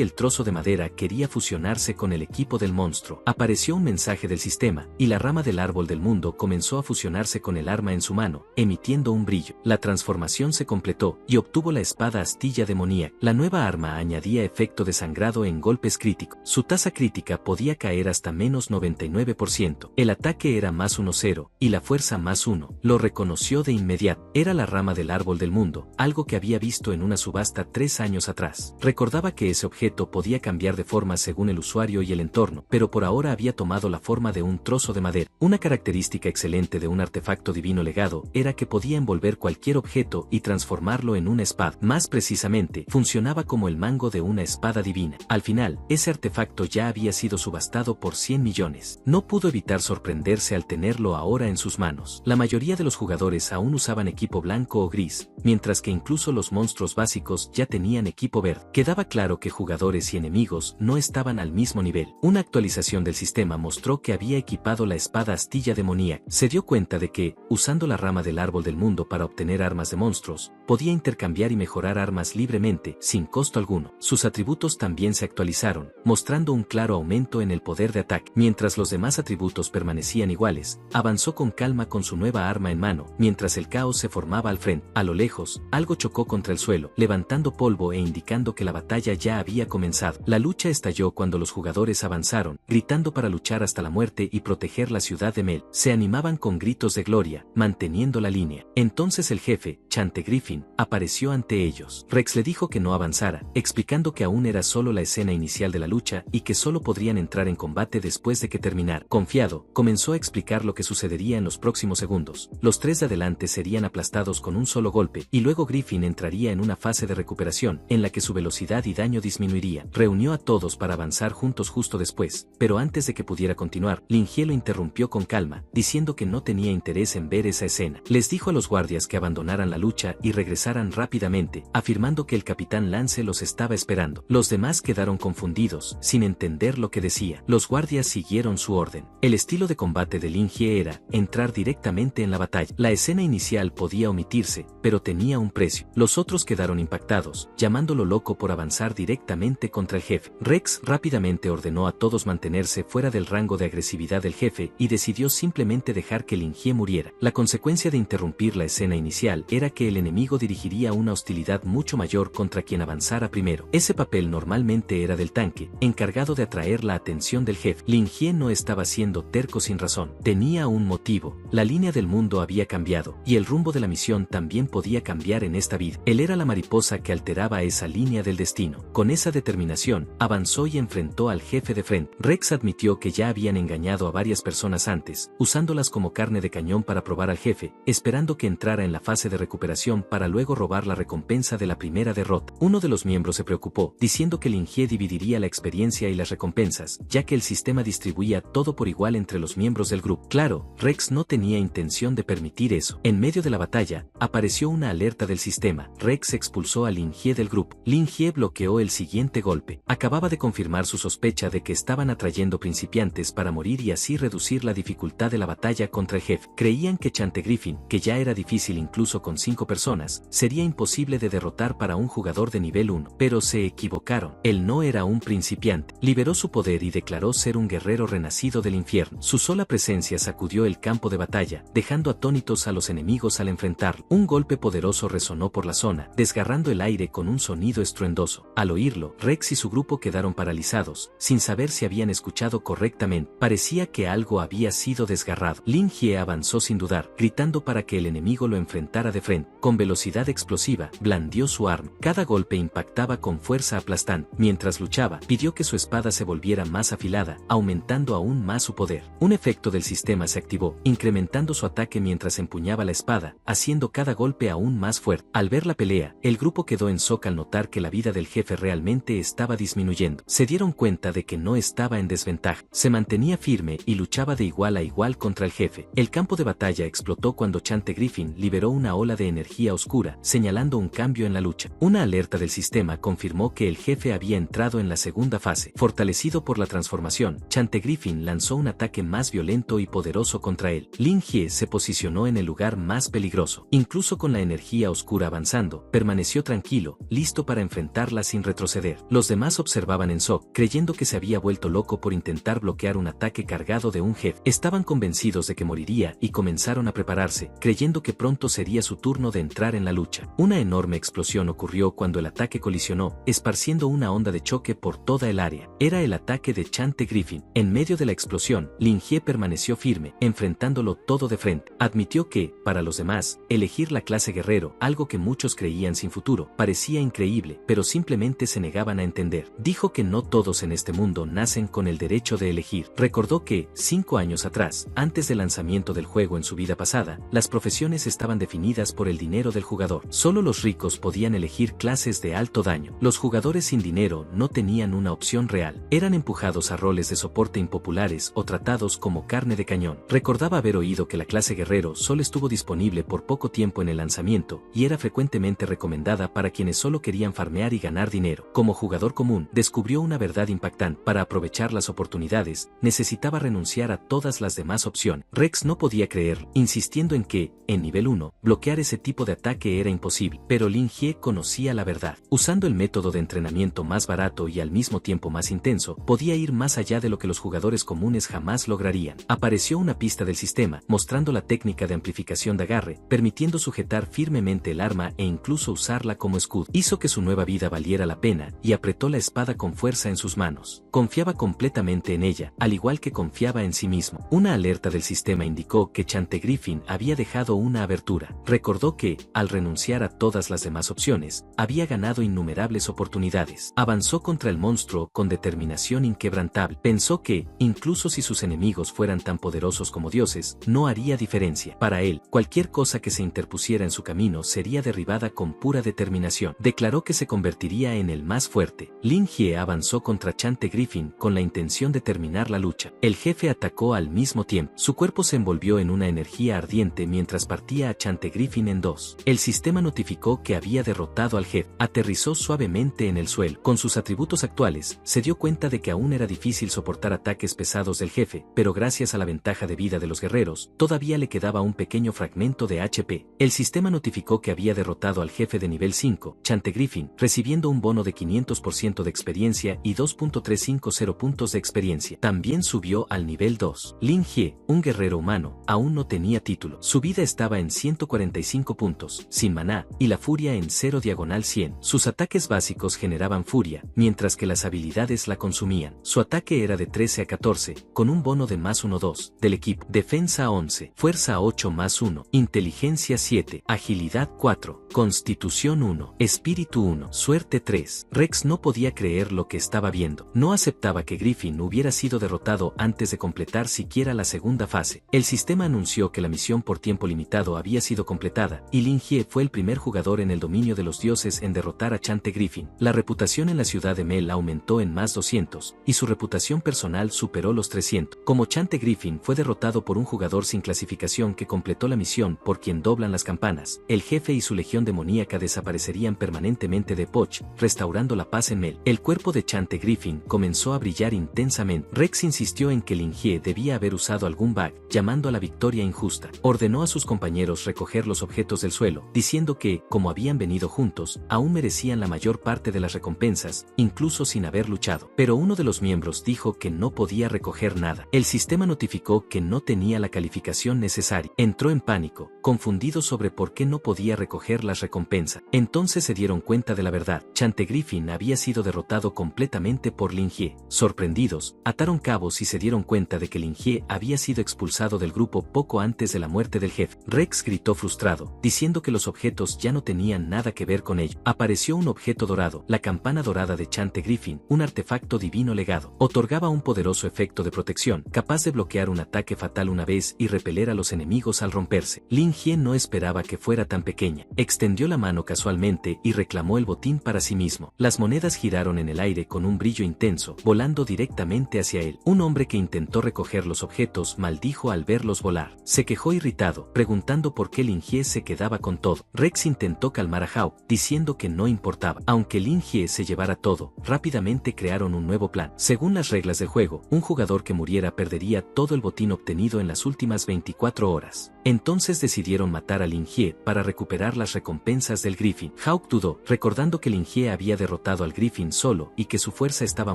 A: el trozo de madera quería fusionarse con el equipo del monstruo. Apareció un mensaje del sistema, y la rama del árbol del mundo comenzó a fusionarse con el arma en su mano, emitiendo un brillo. La transformación se completó, y obtuvo la espada astilla demoníaca. La nueva arma añadía efecto de sangrado en golpes críticos. Su tasa crítica podía caer hasta menos 99%. El ataque era más 1-0, y la fuerza más 1. Lo reconoció de inmediato. Era la rama del árbol del mundo, algo que había visto en una subasta 3 años atrás. Recordaba que ese objeto podía cambiar de forma según el usuario y el entorno, pero por ahora había tomado la forma de un trozo de madera. Una característica excelente de un artefacto divino legado era que podía envolver cualquier objeto y transformarlo en una espada. Más precisamente, funcionaba como el mango de una espada divina. Al final, ese artefacto ya había sido subastado por 100 millones. No pudo evitar sorprenderse al tenerlo ahora en sus manos. La mayoría de los jugadores aún usaban equipo blanco o gris, mientras que incluso los monstruos básicos ya tenían equipo verde. Quedaba claro que jugadores y enemigos no estaban al mismo nivel. Una actualización del sistema mostró que había equipado la espada astilla demoníaca. Se dio cuenta de que, usando la rama del árbol del mundo para obtener armas de monstruos, podía intercambiar y mejorar armas libremente, sin costo alguno. Sus atributos también se actualizaron, mostrando un claro aumento en el poder de ataque. Mientras los demás atributos permanecían iguales, avanzó con calma con su nueva arma en mano, mientras el caos se formaba al frente. A lo lejos, algo chocó contra el suelo, levantando polvo e indicando que la batalla ya había comenzado. La lucha estalló cuando los jugadores avanzaron, gritando para luchar hasta la muerte y proteger la ciudad de Mel. Se animaban con gritos de gloria, manteniendo la línea. Entonces el jefe, Chantegriffin, apareció ante ellos. Rex le dijo que no avanzara, explicando que aún era solo la escena inicial de la lucha y que solo podrían entrar en combate después de que terminara. Confiado, comenzó a explicar lo que sucedería en los próximos segundos. Los 3 de adelante serían aplastados con un solo golpe, y luego Griffin entraría en una fase de recuperación, en la que su velocidad y daño disminuirían. Reunió a todos para avanzar juntos justo después, pero antes de que pudiera continuar, Lin Jie lo interrumpió con calma, diciendo que no tenía interés en ver esa escena. Les dijo a los guardias que abandonaran la lucha y regresaran rápidamente, afirmando que el capitán Lance los estaba esperando. Los demás quedaron confundidos, sin entender lo que decía. Los guardias siguieron su orden. El estilo de combate de Lin Jie era entrar directamente en la batalla. La escena inicial podía omitirse, pero tenía un precio. Los otros quedaron impactados, llamándolo loco por avanzar directamente contra el jefe. Rex rápidamente ordenó a todos mantenerse fuera del rango de agresividad del jefe y decidió simplemente dejar que Lin Jie muriera. La consecuencia de interrumpir la escena inicial era que el enemigo dirigiría una hostilidad mucho mayor contra quien avanzara primero. Ese papel normalmente era del tanque, encargado de atraer la atención del jefe. Lin Jie no estaba siendo terco sin razón. Tenía un motivo. La línea del mundo había cambiado, y el rumbo de la misión también podía cambiar en esta vida. Él era la mariposa que alteraba esa línea del destino. Con esa determinación, avanzó y enfrentó al jefe de frente. Rex admitió que ya habían engañado a varias personas antes, usándolas como carne de cañón para probar al jefe, esperando que entrara en la fase de recuperación para luego robar la recompensa de la primera derrota. Uno de los miembros se preocupó, diciendo que Lin Jie dividiría la experiencia y las recompensas, ya que el sistema distribuía todo por igual entre los miembros del grupo. Claro, Rex no tenía intención de permitir eso. En medio de la batalla, apareció una alerta del sistema. Rex expulsó a Lin Jie del grupo. Lin Jie bloqueó el siguiente golpe. Acababa de confirmar su sospecha de que estaban atrayendo principiantes para morir y así reducir la dificultad de la batalla contra el jefe. Creían que Chantegriffin, que ya era difícil incluso con 5 personas, sería imposible de derrotar para un jugador de nivel 1. Pero se equivocaron. Él no era un principiante. Liberó su poder y declaró ser un guerrero renacido del infierno. Su sola presencia sacudió el campo de batalla, dejando atónitos a los enemigos al enfrentarlo. Un golpe poderoso resonó por la zona, desgarrando el aire con un sonido estruendoso. Al oírlo, Rex y su grupo quedaron paralizados, sin saber si habían escuchado correctamente. Parecía que algo había sido desgarrado. Lin Jie avanzó sin dudar, gritando para que el enemigo lo enfrentara de frente. Con velocidad explosiva, blandió su arma. Cada golpe impactaba con fuerza aplastante. Mientras luchaba, pidió que su espada se volviera más afilada, aumentando aún más su poder. Un efecto del sistema se activó, incrementando su ataque mientras empuñaba la espada, haciendo cada golpe aún más fuerte. Al ver la pelea, el grupo quedó en shock al notar que la vida del jefe realmente estaba disminuyendo. Se dieron cuenta de que no estaba en desventaja. Se mantenía firme y luchaba de igual a igual contra el jefe. El campo de batalla explotó cuando Chantegriffin liberó una ola de energía oscura, señalando un cambio en la lucha. Una alerta del sistema confirmó que el jefe había entrado en la segunda fase. Fortalecido por la transformación, Chantegriffin lanzó un ataque más violento y poderoso contra él. Lin Jie se posicionó en el lugar más peligroso. Incluso con la energía oscura avanzando, permaneció tranquilo, listo para enfrentarla sin retroceder. Los demás observaban en shock, creyendo que se había vuelto loco por intentar bloquear un ataque cargado de un jefe. Estaban convencidos de que moriría y comenzaron a prepararse, creyendo que pronto sería su turno de entrar en la lucha. Una enorme explosión ocurrió cuando el ataque colisionó, esparciendo una onda de choque por toda el área. Era el ataque de Chantegriffin. En medio de la explosión, Lin Jie permaneció firme, enfrentándolo todo de frente. Admitió que, para los demás, elegir la clase guerrero, algo que muchos creían sin futuro, parecía increíble, pero simplemente se negaban a entender. Dijo que no todos en este mundo nacen con el derecho de elegir. Recordó que, 5 años atrás, antes del lanzamiento del juego en su vida pasada, las profesiones estaban definidas por el dinero del jugador. Solo los ricos podían elegir clases de alto daño. Los jugadores sin dinero no tenían una opción real. Eran empujados a roles de soporte impopulares o tratados como carne de cañón. Recordaba haber oído que la clase guerrero solo estuvo disponible por poco tiempo en el lanzamiento y era frecuentemente recomendada para quienes solo querían farmear y ganar dinero. Como jugador común, descubrió una verdad impactante. Para aprovechar las oportunidades, necesitaba renunciar a todas las demás opciones. Rex no podía creer, insistiendo en que, en nivel 1, bloquear ese tipo de ataque era imposible. Pero Lin Jie conocía la verdad. Usando el método de entrenamiento más barato y al mismo tiempo más intenso, podía ir más allá de lo que los jugadores comunes jamás lograrían. Apareció una pista del sistema, mostrando la técnica de amplificación de agarre, permitiendo sujetar firmemente el arma e incluso usarla como escudo. Hizo que su nueva vida valiera la pena y apretó la espada con fuerza en sus manos. Confiaba completamente en ella, al igual que confiaba en sí mismo. Una alerta del sistema indicó que Chantegriffin había dejado una abertura. Recordó que, al renunciar a todas las demás opciones, había ganado innumerables oportunidades. Avanzó contra el monstruo con determinación inquebrantable. Pensó que, incluso si sus enemigos fueran tan poderosos como dioses, no haría diferencia. Para él, cualquier cosa que se interpusiera en su camino sería derribada con pura determinación. Declaró que se convertiría en el más fuerte. Lin Jie avanzó contra Chantegriffin con la intención de terminar la lucha. El jefe atacó al mismo tiempo. Su cuerpo se envolvió en una energía ardiente mientras partía a Chantegriffin en dos. El sistema notificó que había derrotado al jefe. Aterrizó suavemente en el suelo. Con sus atributos actuales, se dio cuenta de que aún era difícil soportar ataques pesados del jefe, pero gracias a la ventaja de vida de los guerreros, todavía le quedaba un pequeño fragmento de HP. El sistema notificó que había derrotado al jefe de nivel 5, Chantegriffin, recibiendo un bono de 500% de experiencia y 2.350 puntos de experiencia. También subió al nivel 2. Lin Jie, un guerrero humano, aún no tenía título. Su vida estaba en 145 puntos, sin maná, y la furia en 0/100. Sus ataques básicos generaban furia, mientras que las habilidades la consumían. Su ataque era de 13 a 14, con un bono de más 1-2, del equipo. Defensa 11, fuerza 8 más 1, inteligencia 7, agilidad 4, constitución 1, espíritu 1, suerte 3. Rex no podía creer lo que estaba viendo. No aceptaba que Griffin hubiera sido derrotado antes de completar siquiera la segunda fase. El sistema anunció que la misión por tiempo limitado había sido completada, y Lin Jie fue el primer jugador en el dominio de los los dioses en derrotar a Chantegriffin. La reputación en la ciudad de Mel aumentó en más 200, y su reputación personal superó los 300. Como Chantegriffin fue derrotado por un jugador sin clasificación que completó la misión por quien doblan las campanas, el jefe y su legión demoníaca desaparecerían permanentemente de Poch, restaurando la paz en Mel. El cuerpo de Chantegriffin comenzó a brillar intensamente. Rex insistió en que Lingie debía haber usado algún bug, llamando a la victoria injusta. Ordenó a sus compañeros recoger los objetos del suelo, diciendo que, como habían venido juntos, aún merecían la mayor parte de las recompensas, incluso sin haber luchado. Pero uno de los miembros dijo que no podía recoger nada. El sistema notificó que no tenía la calificación necesaria. Entró en pánico, confundido sobre por qué no podía recoger las recompensas. Entonces se dieron cuenta de la verdad. Chantegriffin había sido derrotado completamente por Lingie. Sorprendidos, ataron cabos y se dieron cuenta de que Lingie había sido expulsado del grupo poco antes de la muerte del jefe. Rex gritó frustrado, diciendo que los objetos ya no tenían nada que ver con ello. Apareció un objeto dorado, la campana dorada de Chantegriffin, un artefacto divino legado. Otorgaba un poderoso efecto de protección, capaz de bloquear un ataque fatal una vez y repeler a los enemigos al romperse. Lingie no esperaba que fuera tan pequeña. Extendió la mano casualmente y reclamó el botín para sí mismo. Las monedas giraron en el aire con un brillo intenso, volando directamente hacia él. Un hombre que intentó recoger los objetos maldijo al verlos volar. Se quejó irritado, preguntando por qué Lingie se quedaba con todo. Rex intentó calmar a Hawk, diciendo que no importaba. Aunque Lingie se llevara todo, rápidamente crearon un nuevo plan. Según las reglas del juego, un jugador que muriera perdería todo el botín obtenido en las últimas 24 horas. Entonces decidieron matar a Lingie para recuperar las recompensas del Griffin. Hawk dudó, recordando que Lingie había derrotado al Griffin solo y que su fuerza estaba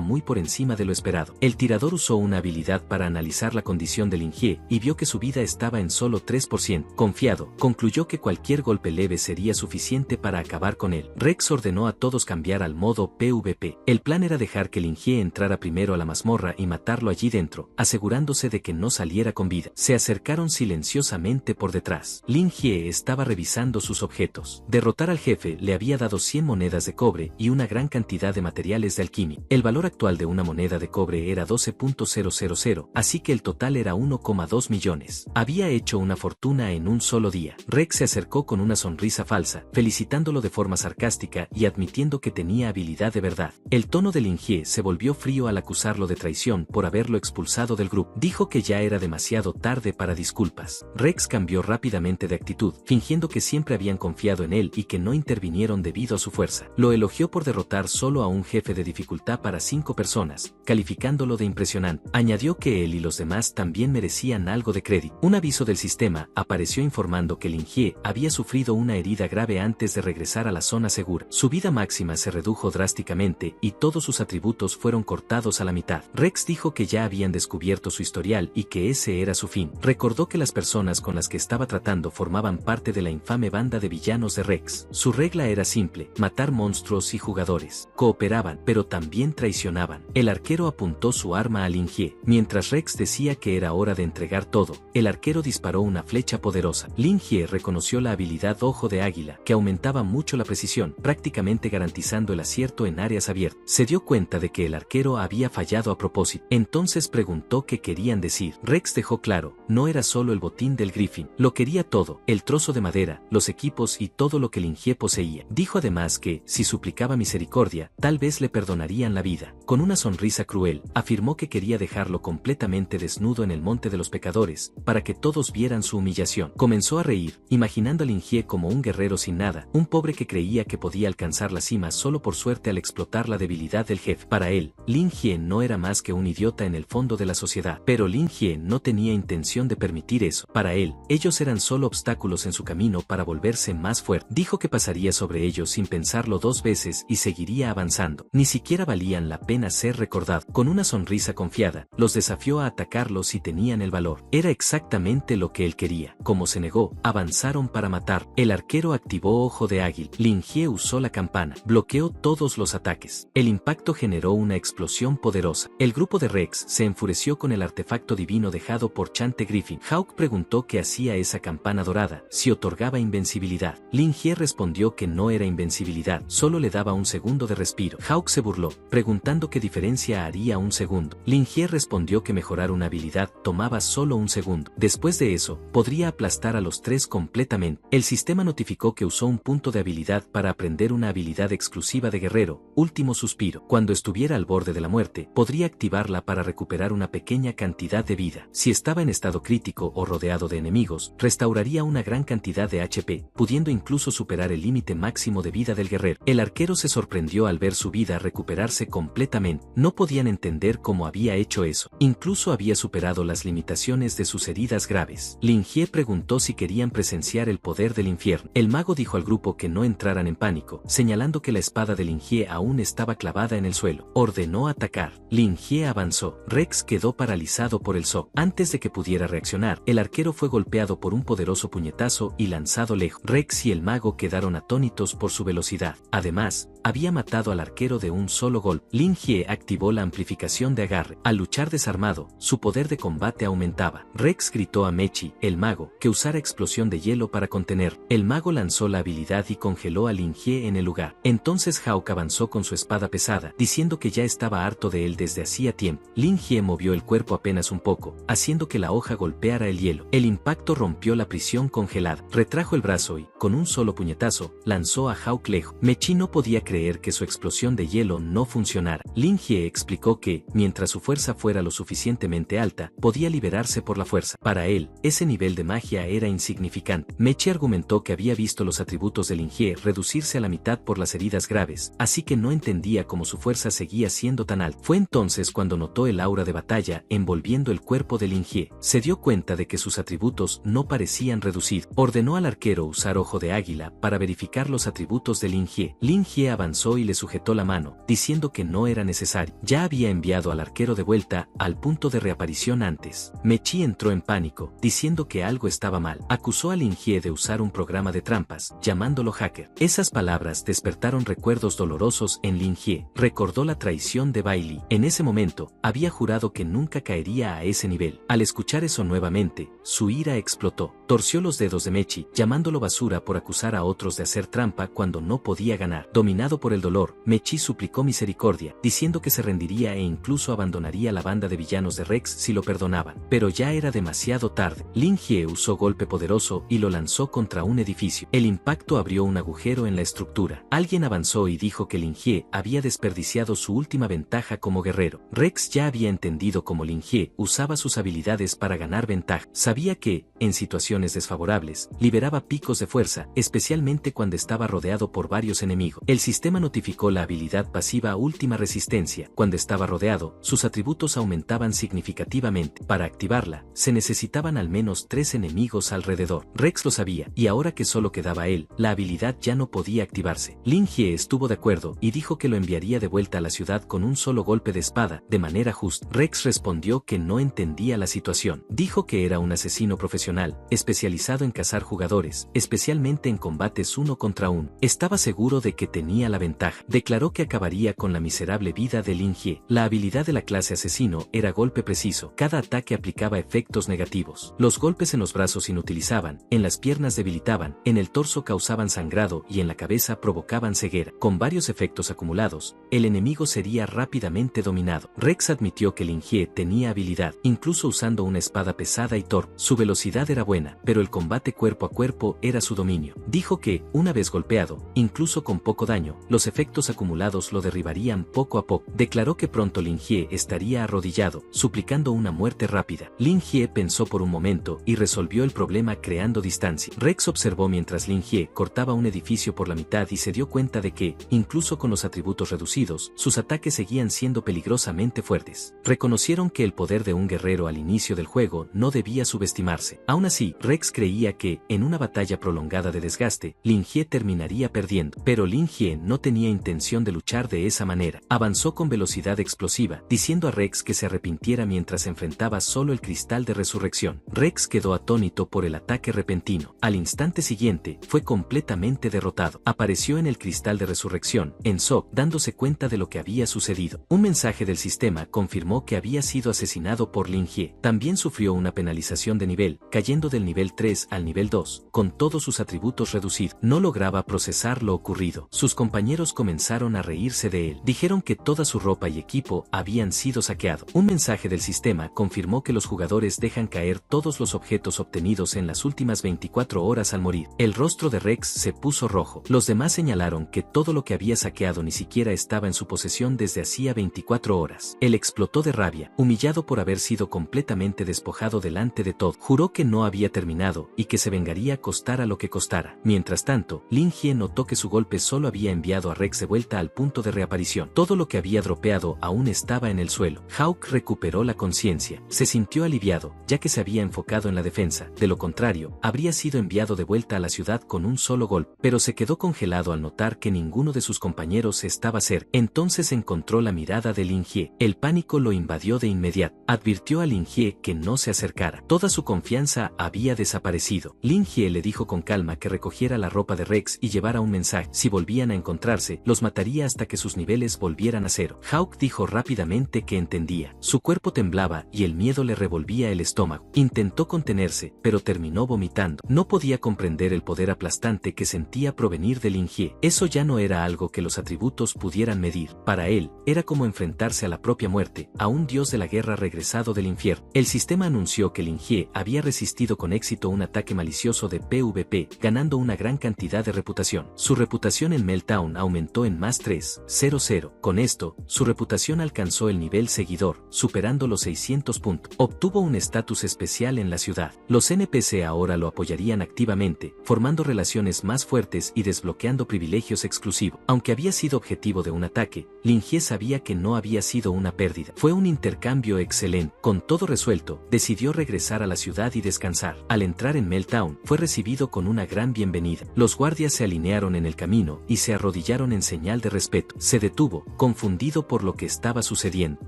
A: muy por encima de lo esperado. El tirador usó una habilidad para analizar la condición de Lingie y vio que su vida estaba en solo 3%. Confiado, concluyó que cualquier golpe leve sería suficiente para acabar con él. Rex ordenó a todos cambiar al modo PvP. El plan era dejar que Lingie entrara primero a la mazmorra y matarlo allí dentro, asegurándose de que no saliera con vida. Se acercaron silenciosamente por detrás. Lingie estaba revisando sus objetos. Derrotar al jefe le había dado 100 monedas de cobre y una gran cantidad de materiales de alquimia. El valor actual de una moneda de cobre era 12.000, así que el total era 1,2 millones. Había hecho una fortuna en un solo día. Rex se acercó con una sonrisa falsa, felicitándolo de forma sarcástica y admitiendo que tenía habilidad de verdad. El tono de Lingie se volvió frío al acusarlo de traición por haberlo expulsado del grupo. Dijo que ya era demasiado tarde para disculpas. Rex cambió rápidamente de actitud, fingiendo que siempre habían confiado en él y que no intervinieron debido a su fuerza. Lo elogió por derrotar solo a un jefe de dificultad para 5 personas, calificándolo de impresionante. Añadió que él y los demás también merecían algo de crédito. Un aviso del sistema apareció informando que Lingie había sufrido una herida grave antes de regresar a la zona segura. Su vida máxima se redujo drásticamente y todos sus atributos fueron cortados a la mitad. Rex dijo que ya habían descubierto su historial y que ese era su fin. Recordó que las personas con las que estaba tratando formaban parte de la infame banda de villanos de Rex. Su regla era simple: matar monstruos y jugadores. Cooperaban, pero también traicionaban. El arquero apuntó su arma a Lingie. Mientras Rex decía que era hora de entregar todo, el arquero disparó una flecha poderosa. Lingie reconoció la habilidad Ojo de Águila, que aumentaba mucho la precisión, prácticamente garantizando el acierto en áreas abiertas. Se dio cuenta de que el arquero había fallado a propósito. Entonces preguntó qué querían decir. Rex dejó claro: no era solo el botín del Griffin, lo quería todo, el trozo de madera, los equipos y todo lo que Lingie poseía. Dijo además que, si suplicaba misericordia, tal vez le perdonarían la vida. Con una sonrisa cruel, afirmó que quería dejarlo completamente desnudo en el monte de los pecadores, para que todos vieran su humillación. Comenzó a reír, imaginando a Lingie como un guerrero sin nada, un pobre que creía que podía alcanzar la cima solo por suerte al explotar la debilidad del jefe. Para él, Lingie no era más que un idiota en el fondo de la sociedad, pero Lingie no tenía intención de permitir eso. Para él, ellos eran solo obstáculos en su camino para volverse más fuerte. Dijo que pasaría sobre ellos sin pensarlo 2 veces y seguiría avanzando. Ni siquiera valían la pena ser recordados. Con una sonrisa confiada, los desafió a atacarlos si tenían el valor. Era exactamente lo que él quería. Como se negó, avanzaron para matar. El arquero activó Ojo de Águila. Lingie usó la campana. Bloqueó todos los ataques. El impacto generó una explosión explosión poderosa. El grupo de Rex se enfureció con el artefacto divino dejado por Chante Griffin. Hawk preguntó qué hacía esa campana dorada, si otorgaba invencibilidad. Lin Jie respondió que no era invencibilidad, solo le daba un segundo de respiro. Hawk se burló, preguntando qué diferencia haría un segundo. Lin Jie respondió que mejorar una habilidad tomaba solo un segundo. Después de eso, podría aplastar a los tres completamente. El sistema notificó que usó un punto de habilidad para aprender una habilidad exclusiva de guerrero, Último Suspiro. Cuando estuviera al borde de la muerte, podría activarla para recuperar una pequeña cantidad de vida. Si estaba en estado crítico o rodeado de enemigos, restauraría una gran cantidad de HP, pudiendo incluso superar el límite máximo de vida del guerrero. El arquero se sorprendió al ver su vida recuperarse completamente. No podían entender cómo había hecho eso. Incluso había superado las limitaciones de sus heridas graves. Lin Jie preguntó si querían presenciar el poder del infierno. El mago dijo al grupo que no entraran en pánico, señalando que la espada de Lin Jie aún estaba clavada en el suelo. Ordenó atacar. Lin Jie avanzó. Rex quedó paralizado por el shock. Antes de que pudiera reaccionar, el arquero fue golpeado por un poderoso puñetazo y lanzado lejos. Rex y el mago quedaron atónitos por su velocidad. Además, había matado al arquero de un solo golpe. Lin Jie activó la amplificación de agarre. Al luchar desarmado, su poder de combate aumentaba. Rex gritó a Mechi, el mago, que usara explosión de hielo para contener. El mago lanzó la habilidad y congeló a Lin Jie en el lugar. Entonces Hawk avanzó con su espada pesada, diciendo que ya estaba harto de él desde hacía tiempo. Lin Jie movió el cuerpo apenas un poco, haciendo que la hoja golpeara el hielo. El impacto rompió la prisión congelada. Retrajo el brazo y, con un solo puñetazo, lanzó a Hawk lejos. Mechi no podía creer que su explosión de hielo no funcionara. Lin Jie explicó que, mientras su fuerza fuera lo suficientemente alta, podía liberarse por la fuerza. Para él, ese nivel de magia era insignificante. Mechi argumentó que había visto los atributos de Lin Jie reducirse a la mitad por las heridas graves, así que no entendía cómo su fuerza seguía siendo tan alta. Fue entonces cuando notó el aura de batalla envolviendo el cuerpo de Lin Jie. Se dio cuenta de que sus atributos no parecían reducir. Ordenó al arquero usar ojo de águila para verificar los atributos de Lin Jie. Lin Jie avanzó y le sujetó la mano, diciendo que no era necesario. Ya había enviado al arquero de vuelta al punto de reaparición antes. Mechi entró en pánico, diciendo que algo estaba mal. Acusó a Lin Jie de usar un programa de trampas, llamándolo hacker. Esas palabras despertaron recuerdos dolorosos en Lin Jie. Recordó la traición de Bailey. En ese momento, había jurado que nunca caería a ese nivel. Al escuchar eso nuevamente, su ira explotó. Torció los dedos de Mechi, llamándolo basura por acusar a otros de hacer trampa cuando no podía ganar. Dominado por el dolor, Mechi suplicó misericordia, diciendo que se rendiría e incluso abandonaría la banda de villanos de Rex si lo perdonaban. Pero ya era demasiado tarde. Lin Jie usó golpe poderoso y lo lanzó contra un edificio. El impacto abrió un agujero en la estructura. Alguien avanzó y dijo que Lin Jie había desperdiciado su última ventaja como guerrero. Rex ya había entendido cómo Lin Jie usaba sus habilidades para ganar ventaja. Sabía que, en situaciones desfavorables, liberaba picos de fuerza, especialmente cuando estaba rodeado por varios enemigos. El sistema notificó la habilidad pasiva Última Resistencia. Cuando estaba rodeado, sus atributos aumentaban significativamente. Para activarla, se necesitaban al menos 3 enemigos alrededor. Rex lo sabía, y ahora que solo quedaba él, la habilidad ya no podía activarse. Lin Jie estuvo de acuerdo y dijo que lo enviaría de vuelta a la ciudad con un solo golpe de espada, de manera justa. Rex respondió que no entendía la situación. Dijo que era un asesino profesional, especializado en cazar jugadores, especialmente en combates 1 contra 1. Estaba seguro de que tenía la ventaja. Declaró que acabaría con la miserable vida de Lin Jie. La habilidad de la clase asesino era golpe preciso. Cada ataque aplicaba efectos negativos. Los golpes en los brazos inutilizaban, en las piernas debilitaban, en el torso causaban sangrado y en la cabeza provocaban ceguera. Con varios efectos acumulados, el enemigo sería rápidamente dominado. Rex admitió que Lin Jie tenía habilidad, incluso usando una espada pesada y torpe. Su velocidad era buena, pero el combate cuerpo a cuerpo era su dominio. Dijo que, una vez golpeado, incluso con poco daño, los efectos acumulados lo derribarían poco a poco. Declaró que pronto Lin Jie estaría arrodillado, suplicando una muerte rápida. Lin Jie pensó por un momento y resolvió el problema creando distancia. Rex observó mientras Lin Jie cortaba un edificio por la mitad y se dio cuenta de que, incluso con los atributos reducidos, sus ataques seguían siendo peligrosamente fuertes. Reconocieron que el poder de un guerrero al inicio del juego no debía subestimarse. Aún así, Rex creía que, en una batalla prolongada de desgaste, Lin Jie terminaría perdiendo. Pero Lin Jie no tenía intención de luchar de esa manera. Avanzó con velocidad explosiva, diciendo a Rex que se arrepintiera mientras enfrentaba solo el cristal de resurrección. Rex quedó atónito por el ataque repentino. Al instante siguiente, fue completamente derrotado. Apareció en el cristal de resurrección, en shock, dándose cuenta de lo que había sucedido. Un mensaje del sistema confirmó que había sido asesinado por Lin Jie. También sufrió una penalización de nivel, cayendo del nivel 3 al nivel 2, con todos sus atributos reducidos. No lograba procesar lo ocurrido. Sus compañeros comenzaron a reírse de él. Dijeron que toda su ropa y equipo habían sido saqueados. Un mensaje del sistema confirmó que los jugadores dejan caer todos los objetos obtenidos en las últimas 24 horas al morir. El rostro de Rex se puso rojo. Los demás señalaron que todo lo que había saqueado ni siquiera estaba en su posesión desde hacía 24 horas. Él explotó de rabia, humillado por haber sido completamente despojado delante de todo. Juró que no había terminado y que se vengaría costara lo que costara. Mientras tanto, Lin Jie notó que su golpe solo había enviado a Rex de vuelta al punto de reaparición. Todo lo que había dropeado aún estaba en el suelo. Hawk recuperó la conciencia. Se sintió aliviado, ya que se había enfocado en la defensa. De lo contrario, habría sido enviado de vuelta a la ciudad con un solo golpe, pero se quedó congelado al notar que ninguno de sus compañeros estaba cerca. Entonces encontró la mirada de Lin Jie. El pánico lo invadió de inmediato. Advirtió a Lin Jie que no se acercara. Toda su confianza había desaparecido. Lin Jie le dijo con calma que recogiera la ropa de Rex y llevara un mensaje. Si volvían a encontrarse, los mataría hasta que sus niveles volvieran a cero. Hawk dijo rápidamente que entendía. Su cuerpo temblaba y el miedo le revolvía el estómago. Intentó contenerse, pero terminó vomitando. No podía comprender el poder aplastante que sentía provenir de Lin Jie. Eso ya no era algo que los atributos pudieran medir. Para él, era como enfrentarse a la propia muerte, a un dios de la guerra regresado del infierno. El sistema anunció que Lin Jie había resistido con éxito un ataque malicioso de PvP, ganando una gran cantidad de reputación. Su reputación en Meltdown aumentó en más 300. Con esto, su reputación alcanzó el nivel seguidor, superando los 600 puntos. Obtuvo un estatus especial en la ciudad. Los NPC ahora lo apoyarían activamente, formando relaciones más fuertes y desbloqueando privilegios exclusivos. Aunque había sido objetivo de un ataque, Lin Jie sabía que no había sido una pérdida. Fue un intercambio excelente. Con todo resuelto, decidió regresar a la ciudad y descansar. Al entrar en Meltdown, fue recibido con una gran bienvenida. Los guardias se alinearon en el camino y se arrodillaron en señal de respeto. Se detuvo, confundido por lo que estaba sucediendo.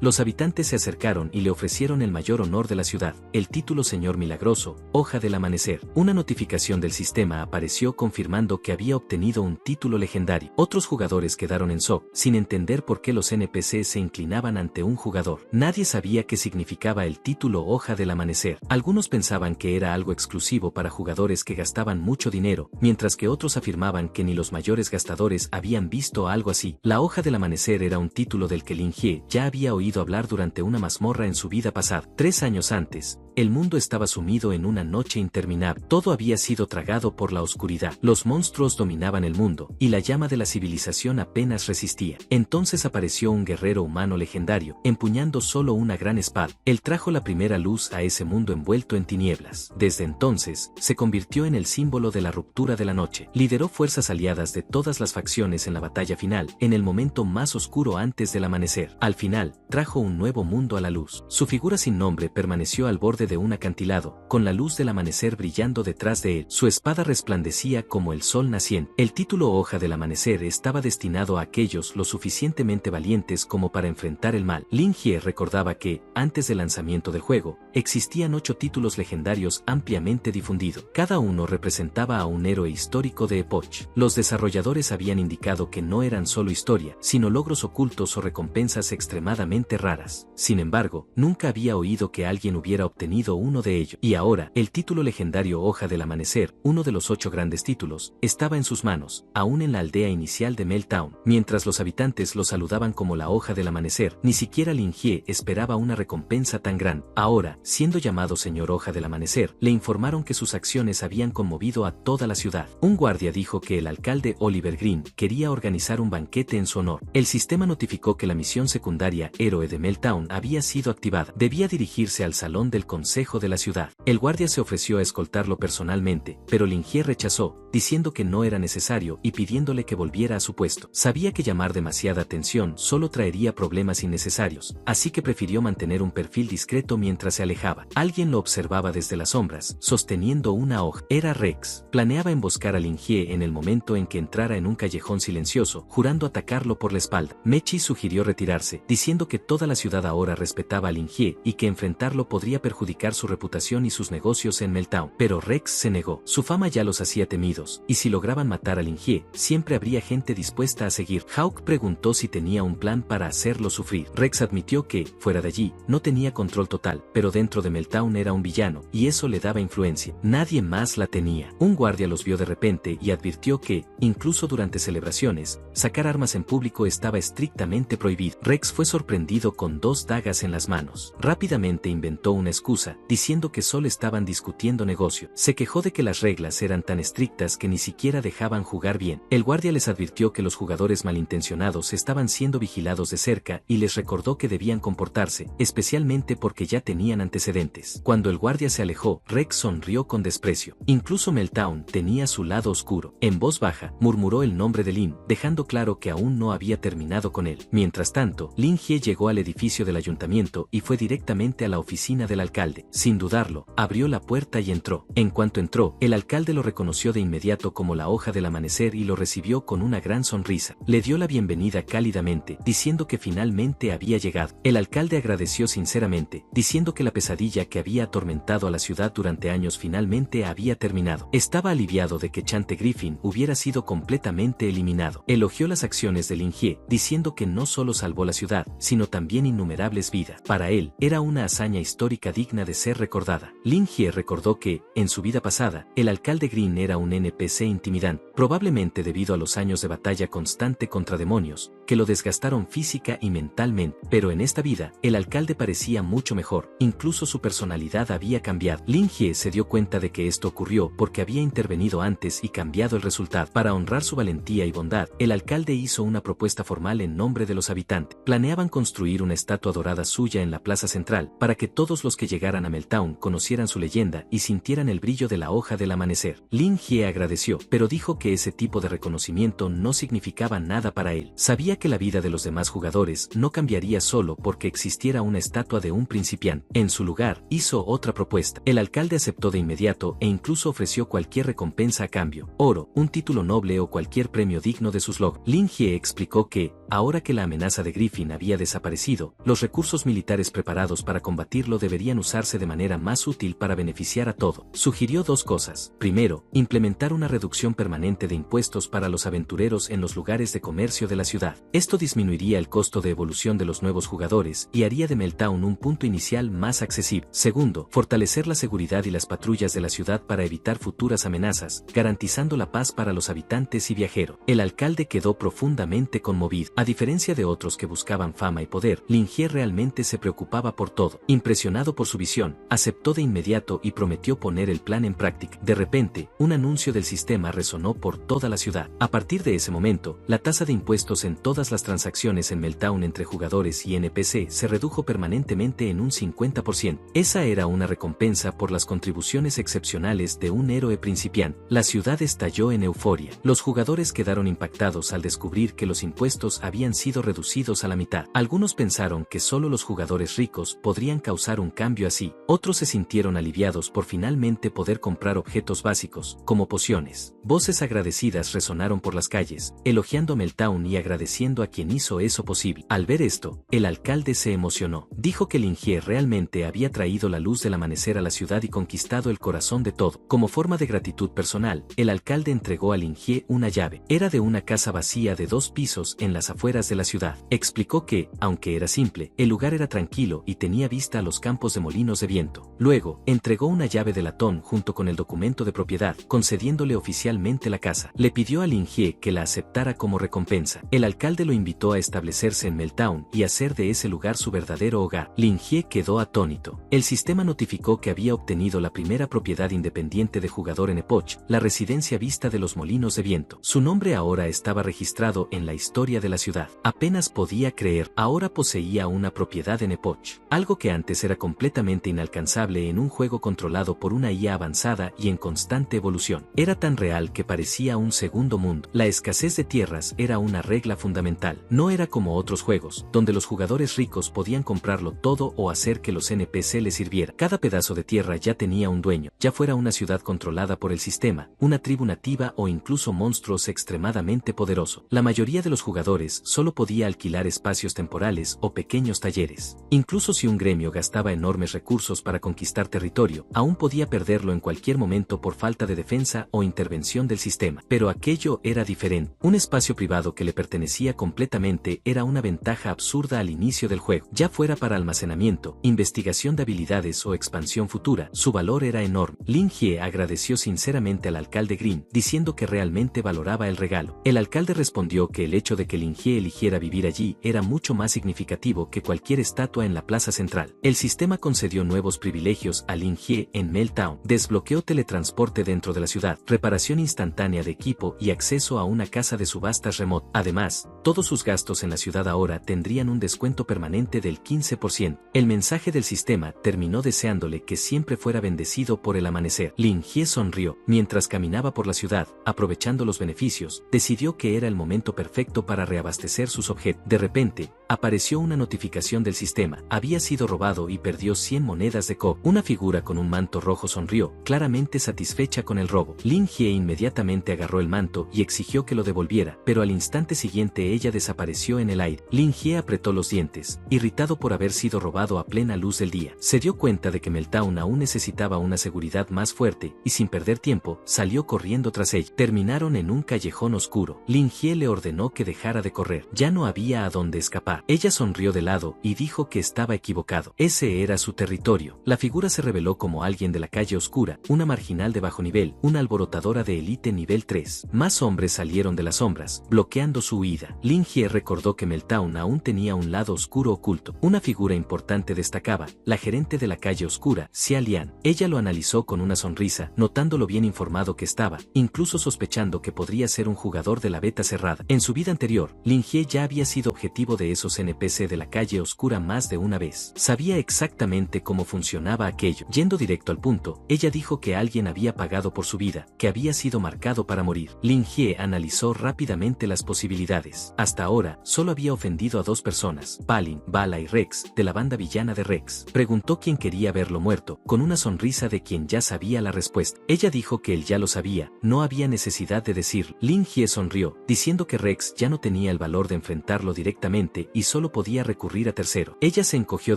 A: Los habitantes se acercaron y le ofrecieron el mayor honor de la ciudad, el título Señor Milagroso, Hoja del Amanecer. Una notificación del sistema apareció confirmando que había obtenido un título legendario. Otros jugadores quedaron en shock, sin entender por qué los NPC se inclinaban ante un jugador. Nadie sabía qué significaba el título Hoja del Amanecer. Algunos pensaban que era algo exclusivo para jugadores que gastaban mucho dinero, mientras que otros afirmaban que ni los mayores gastadores habían visto algo así. La Hoja del Amanecer era un título del que Lin Jie ya había oído hablar durante una mazmorra en su vida pasada. 3 años antes, el mundo estaba sumido en una noche interminable. Todo había sido tragado por la oscuridad. Los monstruos dominaban el mundo, y la llama de la civilización apenas resistía. Entonces apareció un guerrero humano legendario, empuñando solo una gran espada. Él trajo la primera luz a ese mundo envuelto en tinieblas. Desde entonces, se convirtió en el símbolo de la ruptura de la noche. Lideró fuerzas aliadas de todas las facciones en la batalla final, en el momento más oscuro antes del amanecer. Al final, trajo un nuevo mundo a la luz. Su figura sin nombre permaneció al borde de un acantilado, con la luz del amanecer brillando detrás de él. Su espada resplandecía como el sol naciente. El título Hoja del Amanecer estaba destinado a aquellos lo suficientemente valientes como para enfrentar el mal. Lin Jie recordaba que, antes del lanzamiento del juego, existían 8 títulos legendarios ampliamente difundidos. Cada uno representaba a un héroe histórico de Epoch. Los desarrolladores habían indicado que no eran solo historia, sino logros ocultos o recompensas extremadamente raras. Sin embargo, nunca había oído que alguien hubiera obtenido uno de ellos. Y ahora, el título legendario Hoja del Amanecer, uno de los 8 grandes títulos, estaba en sus manos, aún en la aldea inicial de Meltdown. Mientras los habitantes lo saludaban como la Hoja del Amanecer, ni siquiera Lin Jie esperaba una recompensa tan grande. Ahora, siendo llamado Señor Hoja del Amanecer, le informaron que sus acciones habían conmovido a toda la ciudad. Un guardia dijo que el alcalde Oliver Green quería organizar un banquete en su honor. El sistema notificó que la misión secundaria Héroe de Meltdown había sido activada. Debía dirigirse al salón del consejo de la ciudad. El guardia se ofreció a escoltarlo personalmente, pero Lin Jie rechazó, diciendo que no era necesario y pidiéndole que volviera a su puesto. Sabía que llamar demasiada atención solo traería problemas innecesarios, así que prefirió mantener un perfil discreto mientras se alejaba. Alguien lo observaba desde las sombras, sosteniendo una hoja. Era Rex. Planeaba emboscar a Lingie en el momento en que entrara en un callejón silencioso, jurando atacarlo por la espalda. Mechi sugirió retirarse, diciendo que toda la ciudad ahora respetaba a Lingie y que enfrentarlo podría perjudicar su reputación y sus negocios en Meltdown. Pero Rex se negó. Su fama ya los hacía temidos, y si lograban matar a Lingie, siempre habría gente dispuesta a seguir. Hawk preguntó si tenía un plan para hacerlo sufrir. Rex admitió que, fuera de allí, no tenía control total, pero dentro de Meltdown era un villano, y eso le daba influencia. Nadie más la tenía. Un guardia los vio de repente y advirtió que, incluso durante celebraciones, sacar armas en público estaba estrictamente prohibido. Rex fue sorprendido con 2 dagas en las manos. Rápidamente inventó una excusa, diciendo que solo estaban discutiendo negocio. Se quejó de que las reglas eran tan estrictas que ni siquiera dejaban jugar bien. El guardia les advirtió que los jugadores malintencionados estaban siendo vigilados de cerca y les recordó que debían comportarse, especialmente porque ya tenían antecedentes. Cuando el guardia se alejó, Rex sonrió con desprecio. Incluso Meltdown tenía su lado oscuro. En voz baja, murmuró el nombre de Lin, dejando claro que aún no había terminado con él. Mientras tanto, Lingie llegó al edificio del ayuntamiento y fue directamente a la oficina del alcalde. Sin dudarlo, abrió la puerta y entró. En cuanto entró, el alcalde lo reconoció de inmediato como la hoja del amanecer y lo recibió con una gran sonrisa. Le dio la bienvenida cálidamente, diciendo que finalmente había llegado. El alcalde agradeció sinceramente, diciendo que la pesadilla que había atormentado a la ciudad durante años finalmente había terminado. Estaba aliviado de que Chante Griffin hubiera sido completamente eliminado. Elogió las acciones de Lingie, diciendo que no solo salvó la ciudad, sino también innumerables vidas. Para él, era una hazaña histórica digna de ser recordada. Lingie recordó que, en su vida pasada, el alcalde Green era un NPC intimidante, probablemente debido a los años de batalla constante contra demonios, que lo desgastaron física y mentalmente. Pero en esta vida, el alcalde parecía mucho mejor, incluso su personalidad había cambiado. Lingie se dio cuenta de que esto ocurrió porque había intervenido antes y cambiado el resultado. Para honrar su valentía y bondad, el alcalde hizo una propuesta formal en nombre de los habitantes. Planeaban construir una estatua dorada suya en la plaza central, para que todos los que llegaran a Meltdown conocieran su leyenda y sintieran el brillo de la hoja del amanecer. Lingie agradeció, pero dijo que ese tipo de reconocimiento no significaba nada para él. Sabía que la vida de los demás jugadores no cambiaría solo porque existiera una estatua de un principiante. En su lugar, hizo otra propuesta. El alcalde aceptó de inmediato e incluso ofreció cualquier recompensa a cambio: oro, un título noble o cualquier premio digno de sus logros. Lingie explicó que, ahora que la amenaza de Griffin había desaparecido, los recursos militares preparados para combatirlo deberían usarse de manera más útil para beneficiar a todo. Sugirió 2 cosas. Primero, implementar una reducción permanente de impuestos para los aventureros en los lugares de comercio de la ciudad. Esto disminuiría el costo de evolución de los nuevos jugadores y haría de Meltdown un punto inicial más accesible. Segundo, fortalecer la seguridad y las patrullas de la ciudad para evitar futuras amenazas, garantizando la paz para los habitantes y viajeros. El alcalde quedó profundamente conmovido. A diferencia de otros que buscaban fama y poder, Lingie realmente se preocupaba por todo. Impresionado por su visión, aceptó de inmediato y prometió poner el plan en práctica. De repente, un anuncio del sistema resonó por toda la ciudad. A partir de ese momento, la tasa de impuestos en todas las transacciones en Meltdown entre jugadores y NPC se redujo permanentemente en un 50%. Esa era una recompensa por las contribuciones excepcionales de un héroe principiante. La ciudad estalló en euforia. Los jugadores quedaron impactados al descubrir que los impuestos habían sido reducidos a la mitad. Algunos pensaron que solo los jugadores ricos podrían causar un cambio así. Otros se sintieron aliviados por finalmente poder comprar objetos básicos, como pociones. Voces agradecidas resonaron por las calles, elogiando a Meltdown y agradeciendo a quien hizo eso posible. Al ver esto, el alcalde se emocionó. Dijo que Lingie realmente había traído la luz del amanecer a la ciudad y conquistado el corazón de todo. Como forma de gratitud personal, el alcalde entregó a Lingie una llave. Era de una casa vacía de 2 pisos en las afueras de la ciudad. Explicó que, aunque era simple, el lugar era tranquilo y tenía vista a los campos de molinos de viento. Luego, entregó una llave de latón junto con el documento de propiedad, concediéndole oficialmente la casa. Le pidió a Lingie que la aceptara como recompensa. El alcalde lo invitó a establecerse en Meltdown y hacer de ese lugar su verdadero hogar. Lingie quedó atónito. El sistema notificó que había obtenido la primera propiedad independiente de jugador en Epoch, la residencia vista de los molinos de viento. Su nombre ahora estaba registrado en la historia de la ciudad. Apenas podía creer, ahora poseía una propiedad en Epoch, algo que antes era completamente inalcanzable en un juego controlado por una IA avanzada y en constante evolución. Era Era tan real que parecía un segundo mundo. La escasez de tierras era una regla fundamental. No era como otros juegos, donde los jugadores ricos podían comprarlo todo o hacer que los NPC les sirvieran. Cada pedazo de tierra ya tenía un dueño, ya fuera una ciudad controlada por el sistema, una tribu nativa o incluso monstruos extremadamente poderosos. La mayoría de los jugadores solo podía alquilar espacios temporales o pequeños talleres. Incluso si un gremio gastaba enormes recursos para conquistar territorio, aún podía perderlo en cualquier momento por falta de defensa o intervención del sistema. Pero aquello era diferente. Un espacio privado que le pertenecía completamente era una ventaja absurda al inicio del juego. Ya fuera para almacenamiento, investigación de habilidades o expansión futura, su valor era enorme. Lin Jie agradeció sinceramente al alcalde Green, diciendo que realmente valoraba el regalo. El alcalde respondió que el hecho de que Lin Jie eligiera vivir allí era mucho más significativo que cualquier estatua en la plaza central. El sistema concedió nuevos privilegios a Lin Jie en Meltdown, desbloqueó teletransporte dentro de la ciudad, reparación instantánea de equipo y acceso a una casa de subastas remota. Además, todos sus gastos en la ciudad ahora tendrían un descuento permanente del 15%. El mensaje del sistema terminó deseándole que siempre fuera bendecido por el amanecer. Lin Jie sonrió. Mientras caminaba por la ciudad, aprovechando los beneficios, decidió que era el momento perfecto para reabastecer sus objetos. De repente, apareció una notificación del sistema. Había sido robado y perdió 100 monedas de cobre. Una figura con un manto rojo sonrió, claramente satisfecha con el robo. Lin Jie inmediatamente agarró el manto y exigió que lo devolviera, pero al instante siguiente ella desapareció en el aire. Lin Jie apretó los dientes, irritado por haber sido robado a plena luz del día. Se dio cuenta de que Meltdown aún necesitaba una seguridad más fuerte, y sin perder tiempo, salió corriendo tras ella. Terminaron en un callejón oscuro. Lin Jie le ordenó que dejara de correr. Ya no había a dónde escapar. Ella sonrió de lado y dijo que estaba equivocado. Ese era su territorio. La figura se reveló como alguien de la calle oscura, una marginal de bajo nivel, una alborotadora de élite nivel 3. Más hombres salieron de las sombras, bloqueando su huida. Lin Jie recordó que Meltdown aún tenía un lado oscuro oculto. Una figura importante destacaba, la gerente de la calle oscura, Xia Lian. Ella lo analizó con una sonrisa, notando lo bien informado que estaba, incluso sospechando que podría ser un jugador de la beta cerrada. En su vida anterior, Lin Jie ya había sido objetivo de esos NPC de la calle oscura más de una vez. Sabía exactamente cómo funcionaba aquello. Yendo directo al punto, ella dijo que alguien había pagado por su vida, que había sido marcado para morir. Lin Jie analizó rápidamente las posibilidades. Hasta ahora, solo había ofendido a 2 personas, Palin, Bala y Rex, de la banda villana de Rex. Preguntó quién quería verlo muerto, con una sonrisa de quien ya sabía la respuesta. Ella dijo que él ya lo sabía, no había necesidad de decirlo. Lin Jie sonrió, diciendo que Rex ya no tenía el valor de enfrentarlo directamente y solo podía recurrir a tercero. Ella se encogió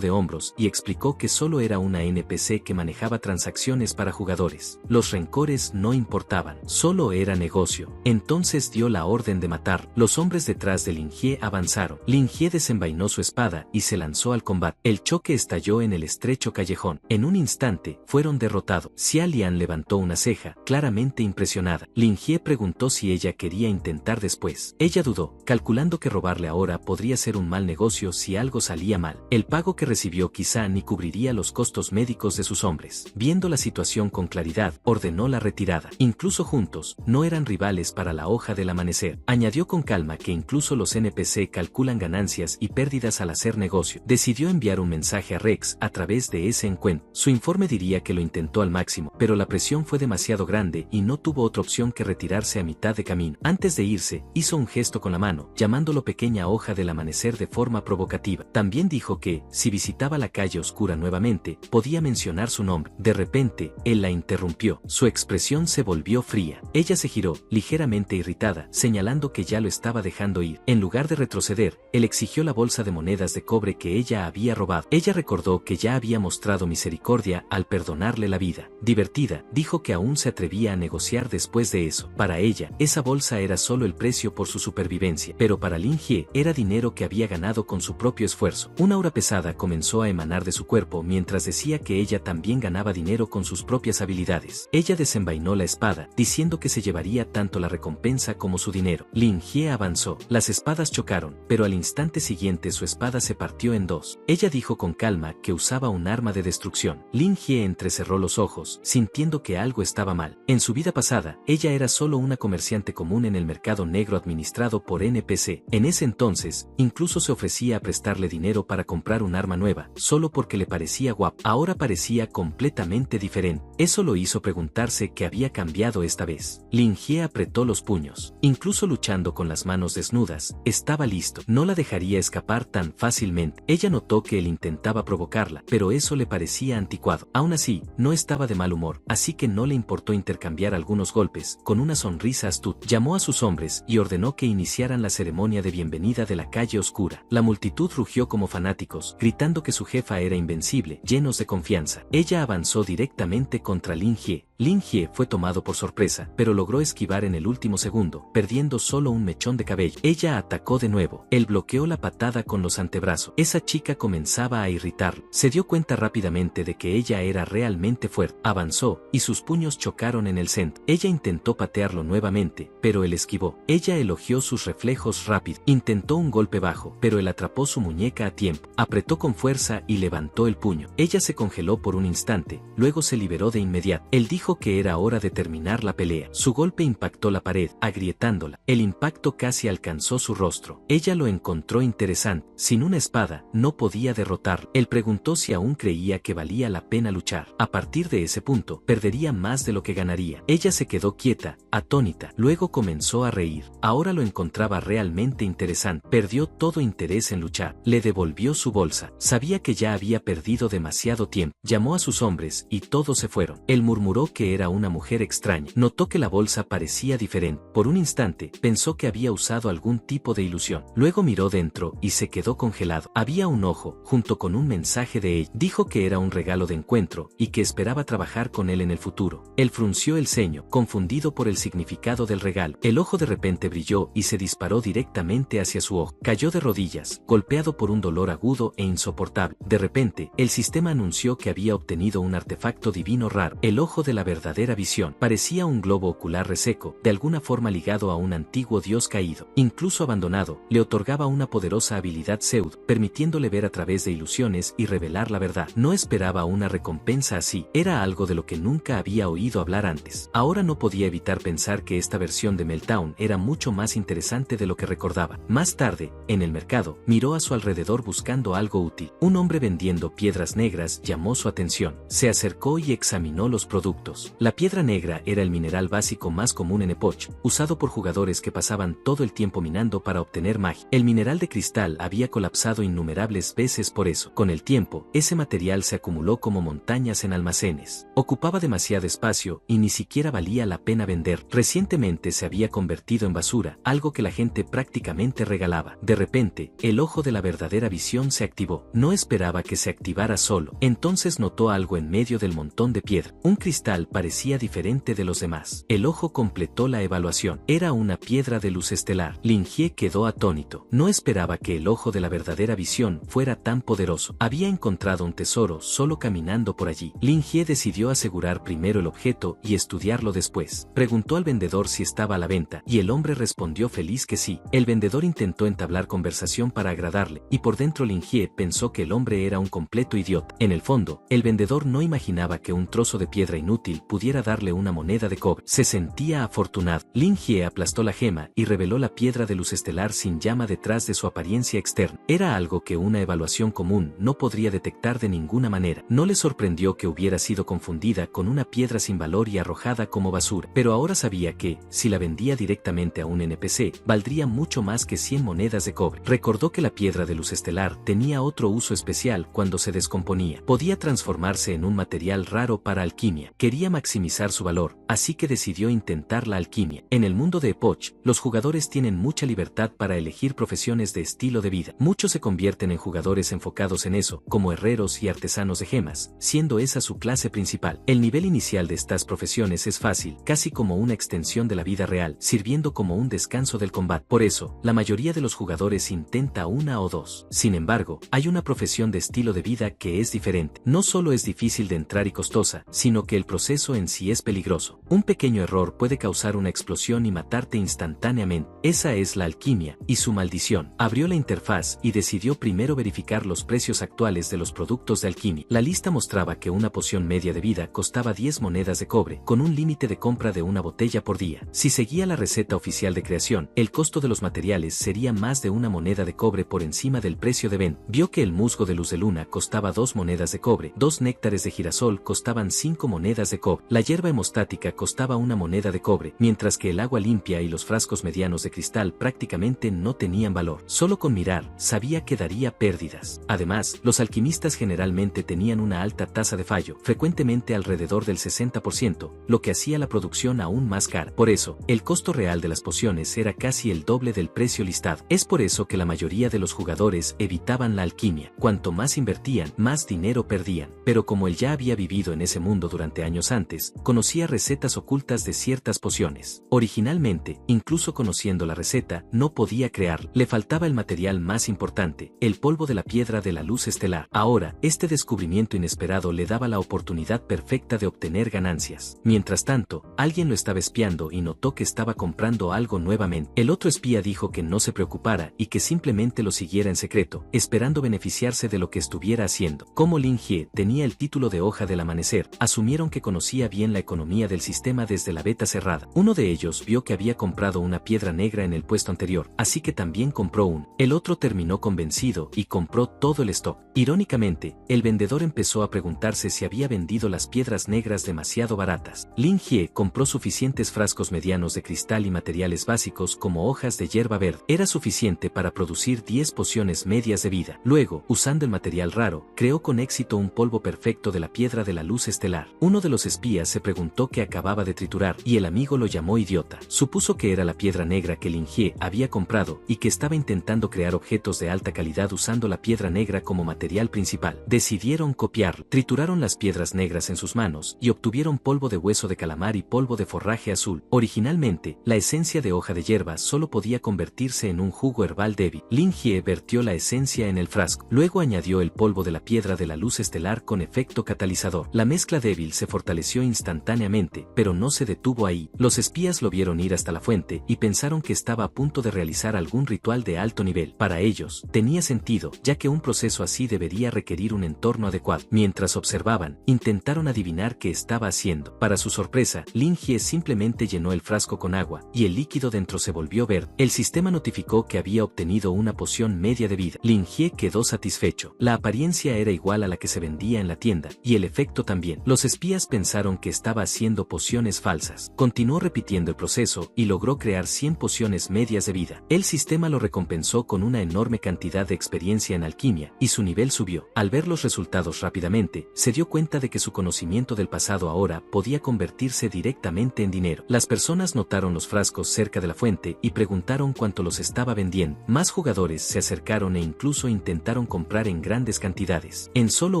A: de hombros y explicó que solo era una NPC que manejaba transacciones para jugadores. Los rencores no importaban, solo era negocio. Entonces dio la orden de matar. Los hombres detrás de Lin Jie avanzaron. Lin Jie desenvainó su espada y se lanzó al combate. El choque estalló en el estrecho callejón. En un instante, fueron derrotados. Xia Lian levantó una ceja, claramente impresionada. Lin Jie preguntó si ella quería intentar después. Ella dudó, calculando que robarle ahora podría ser un mal negocio si algo salía mal. El pago que recibió quizá ni cubriría los costos médicos de sus hombres. Viendo la situación con claridad, ordenó la retirada. Incluso juntos, no eran rivales para la hoja del amanecer. Añadió con calma que incluso los NPC calculan ganancias y pérdidas al hacer negocio. Decidió enviar un mensaje a Rex a través de ese encuentro. Su informe diría que lo intentó al máximo, pero la presión fue demasiado grande y no tuvo otra opción que retirarse a mitad de camino. Antes de irse, hizo un gesto con la mano, llamándolo pequeña hoja del amanecer de forma provocativa. También dijo que, si visitaba la calle oscura nuevamente, podía mencionar su nombre. De repente, él la interrumpió. Su expresión se volvió fría. Ella se giró, ligeramente irritada, señalando que ya lo estaba dejando ir. En lugar de retroceder, él exigió la bolsa de monedas de cobre que ella había robado. Ella recordó que ya había mostrado misericordia al perdonarle la vida. Divertida, dijo que aún se atrevía a negociar después de eso. Para ella, esa bolsa era solo el precio por su supervivencia, pero para Lin Jie, era dinero que había ganado con su propio esfuerzo. Una aura pesada comenzó a emanar de su cuerpo mientras decía que ella también ganaba dinero con sus propias habilidades. Ella desenvainó la espada, diciendo que se llevaría tanto la recompensa como su dinero. Lin Jie avanzó. Las espadas chocaron, pero al instante siguiente su espada se partió en 2. Ella dijo con calma que usaba un arma de destrucción. Lin Jie entrecerró los ojos, sintiendo que algo estaba mal. En su vida pasada, ella era solo una comerciante común en el mercado negro administrado por NPC. En ese entonces, incluso se ofrecía a prestarle dinero para comprar un arma nueva, solo porque le parecía guapo. Ahora parecía completamente diferente. Eso lo hizo preguntarse qué había había cambiado esta vez. Lin Jie apretó los puños. Incluso luchando con las manos desnudas, estaba listo. No la dejaría escapar tan fácilmente. Ella notó que él intentaba provocarla, pero eso le parecía anticuado. Aún así, no estaba de mal humor, así que no le importó intercambiar algunos golpes. Con una sonrisa astuta, llamó a sus hombres y ordenó que iniciaran la ceremonia de bienvenida de la calle oscura. La multitud rugió como fanáticos, gritando que su jefa era invencible, llenos de confianza. Ella avanzó directamente contra Lin Jie. Lin Jie fue tomado por sorpresa, pero logró esquivar en el último segundo, perdiendo solo un mechón de cabello. Ella atacó de nuevo. Él bloqueó la patada con los antebrazos. Esa chica comenzaba a irritarlo. Se dio cuenta rápidamente de que ella era realmente fuerte. Avanzó, y sus puños chocaron en el centro. Ella intentó patearlo nuevamente, pero él esquivó. Ella elogió sus reflejos rápidos. Intentó un golpe bajo, pero él atrapó su muñeca a tiempo. Apretó con fuerza y levantó el puño. Ella se congeló por un instante, luego se liberó de inmediato. Él dijo que era hora de terminar la pelea. Su golpe impactó la pared, agrietándola. El impacto casi alcanzó su rostro. Ella lo encontró interesante. Sin una espada, no podía derrotarlo. Él preguntó si aún creía que valía la pena luchar. A partir de ese punto, perdería más de lo que ganaría. Ella se quedó quieta, atónita. Luego comenzó a reír. Ahora lo encontraba realmente interesante. Perdió todo interés en luchar. Le devolvió su bolsa. Sabía que ya había perdido demasiado tiempo. Llamó a sus hombres y todos se fueron. Él murmuró que era una mujer extraña. Notó que la bolsa parecía diferente. Por un instante, pensó que había usado algún tipo de ilusión. Luego miró dentro y se quedó congelado. Había un ojo, junto con un mensaje de ella. Dijo que era un regalo de encuentro y que esperaba trabajar con él en el futuro. Él frunció el ceño, confundido por el significado del regalo. El ojo de repente brilló y se disparó directamente hacia su ojo. Cayó de rodillas, golpeado por un dolor agudo e insoportable. De repente, el sistema anunció que había obtenido un artefacto divino raro. El ojo de la verdadera visión. Parecía un globo ocular reseco, de alguna forma ligado a un antiguo dios caído. Incluso abandonado, le otorgaba una poderosa habilidad pseudo, permitiéndole ver a través de ilusiones y revelar la verdad. No esperaba una recompensa así. Era algo de lo que nunca había oído hablar antes. Ahora no podía evitar pensar que esta versión de Meltdown era mucho más interesante de lo que recordaba. Más tarde, en el mercado, miró a su alrededor buscando algo útil. Un hombre vendiendo piedras negras llamó su atención. Se acercó y examinó los productos. La piedra negra era el mineral básico más común en Epoch, usado por jugadores que pasaban todo el tiempo minando para obtener magia. El mineral de cristal había colapsado innumerables veces por eso. Con el tiempo, ese material se acumuló como montañas en almacenes. Ocupaba demasiado espacio y ni siquiera valía la pena vender. Recientemente se había convertido en basura, algo que la gente prácticamente regalaba. De repente, el ojo de la verdadera visión se activó. No esperaba que se activara solo. Entonces notó algo en medio del montón de piedra. Un cristal parecía diferente de los demás. El ojo completó la evaluación. Era una piedra de luz estelar. Lin Jie quedó atónito. No esperaba que el ojo de la verdadera visión fuera tan poderoso. Había encontrado un tesoro solo caminando por allí. Lin Jie decidió asegurar primero el objeto y estudiarlo después. Preguntó al vendedor si estaba a la venta, y el hombre respondió feliz que sí. El vendedor intentó entablar conversación para agradarle, y por dentro Lin Jie pensó que el hombre era un completo idiota. En el fondo, el vendedor no imaginaba que un trozo de piedra inútil pudiera darle una moneda de cobre. Se sentía afortunado. Lin Jie aplastó la gema y reveló la piedra de luz estelar sin llama detrás de su apariencia externa. Era algo que una evaluación común no podría detectar de ninguna manera. No le sorprendió que hubiera sido confundida con una piedra sin valor y arrojada como basura, pero ahora sabía que, si la vendía directamente a un NPC, valdría mucho más que 100 monedas de cobre. Recordó que la piedra de luz estelar tenía otro uso especial cuando se descomponía. Podía transformarse en un material raro para alquimia. Quería maximizar su valor, así que decidió intentar la alquimia. En el mundo de Epoch, los jugadores tienen mucha libertad para elegir profesiones de estilo de vida. Muchos se convierten en jugadores enfocados en eso, como herreros y artesanos de gemas, siendo esa su clase principal. El nivel inicial de estas profesiones es fácil, casi como una extensión de la vida real, sirviendo como un descanso del combate. Por eso, la mayoría de los jugadores intenta una o dos. Sin embargo, hay una profesión de estilo de vida que es diferente. No solo es difícil de entrar y costosa, sino que el proceso en sí es peligroso. Un pequeño error puede causar una explosión y matarte instantáneamente. Esa es la alquimia y su maldición. Abrió la interfaz y decidió primero verificar los precios actuales de los productos de alquimia. La lista mostraba que una poción media de vida costaba 10 monedas de cobre, con un límite de compra de una botella por día. Si seguía la receta oficial de creación, el costo de los materiales sería más de una moneda de cobre por encima del precio de venta. Vio que el musgo de luz de luna costaba 2 monedas de cobre, 2 néctares de girasol costaban 5 monedas de cobre. La hierba hemostática costaba una moneda de cobre, mientras que el agua limpia y los frascos medianos de cristal prácticamente no tenían valor. Solo con mirar, sabía que daría pérdidas. Además, los alquimistas generalmente tenían una alta tasa de fallo, frecuentemente alrededor del 60%, lo que hacía la producción aún más cara. Por eso, el costo real de las pociones era casi el doble del precio listado. Es por eso que la mayoría de los jugadores evitaban la alquimia. Cuanto más invertían, más dinero perdían. Pero como él ya había vivido en ese mundo durante años antes, conocía recetas ocultas de ciertas pociones. Originalmente, incluso conociendo la receta, no podía crearla. Le faltaba el material más importante, el polvo de la piedra de la luz estelar. Ahora, este descubrimiento inesperado le daba la oportunidad perfecta de obtener ganancias. Mientras tanto, alguien lo estaba espiando y notó que estaba comprando algo nuevamente. El otro espía dijo que no se preocupara y que simplemente lo siguiera en secreto, esperando beneficiarse de lo que estuviera haciendo. Como Lin Jie tenía el título de hoja del amanecer, asumieron que conocía bien la economía del sistema desde la beta cerrada. Uno de ellos vio que había comprado una piedra negra en el puesto anterior, así que también compró uno. El otro terminó convencido y compró todo el stock. Irónicamente, el vendedor empezó a preguntarse si había vendido las piedras negras demasiado baratas. Lin Jie compró suficientes frascos medianos de cristal y materiales básicos como hojas de hierba verde. Era suficiente para producir 10 pociones medias de vida. Luego, usando el material raro, creó con éxito un polvo perfecto de la piedra de la luz estelar. Uno de los espías se preguntó qué acababa de triturar y el amigo lo llamó idiota. Supuso que era la piedra negra que Lin Jie había comprado y que estaba intentando crear objetos de alta calidad usando la piedra negra como material principal. Decidieron copiarlo. Trituraron las piedras negras en sus manos y obtuvieron polvo de hueso de calamar y polvo de forraje azul. Originalmente, la esencia de hoja de hierba solo podía convertirse en un jugo herbal débil. Lin Jie vertió la esencia en el frasco. Luego añadió el polvo de la piedra de la luz estelar con efecto catalizador. La mezcla débil se fortaleció instantáneamente, pero no se detuvo ahí. Los espías lo vieron ir hasta la fuente y pensaron que estaba a punto de realizar algún ritual de alto nivel. Para ellos, tenía sentido, ya que un proceso así debería requerir un entorno adecuado. Mientras observaban, intentaron adivinar qué estaba haciendo. Para su sorpresa, Lin Jie simplemente llenó el frasco con agua, y el líquido dentro se volvió verde. El sistema notificó que había obtenido una poción media de vida. Lin Jie quedó satisfecho. La apariencia era igual a la que se vendía en la tienda, y el efecto también. Los espías pensaron que estaba haciendo pociones falsas. Continuó repitiendo el proceso y logró crear 100 pociones medias de vida. El sistema lo recompensó con una enorme cantidad de experiencia en alquimia, y su nivel subió. Al ver los resultados rápidamente, se dio cuenta de que su conocimiento del pasado ahora podía convertirse directamente en dinero. Las personas notaron los frascos cerca de la fuente y preguntaron cuánto los estaba vendiendo. Más jugadores se acercaron e incluso intentaron comprar en grandes cantidades. En solo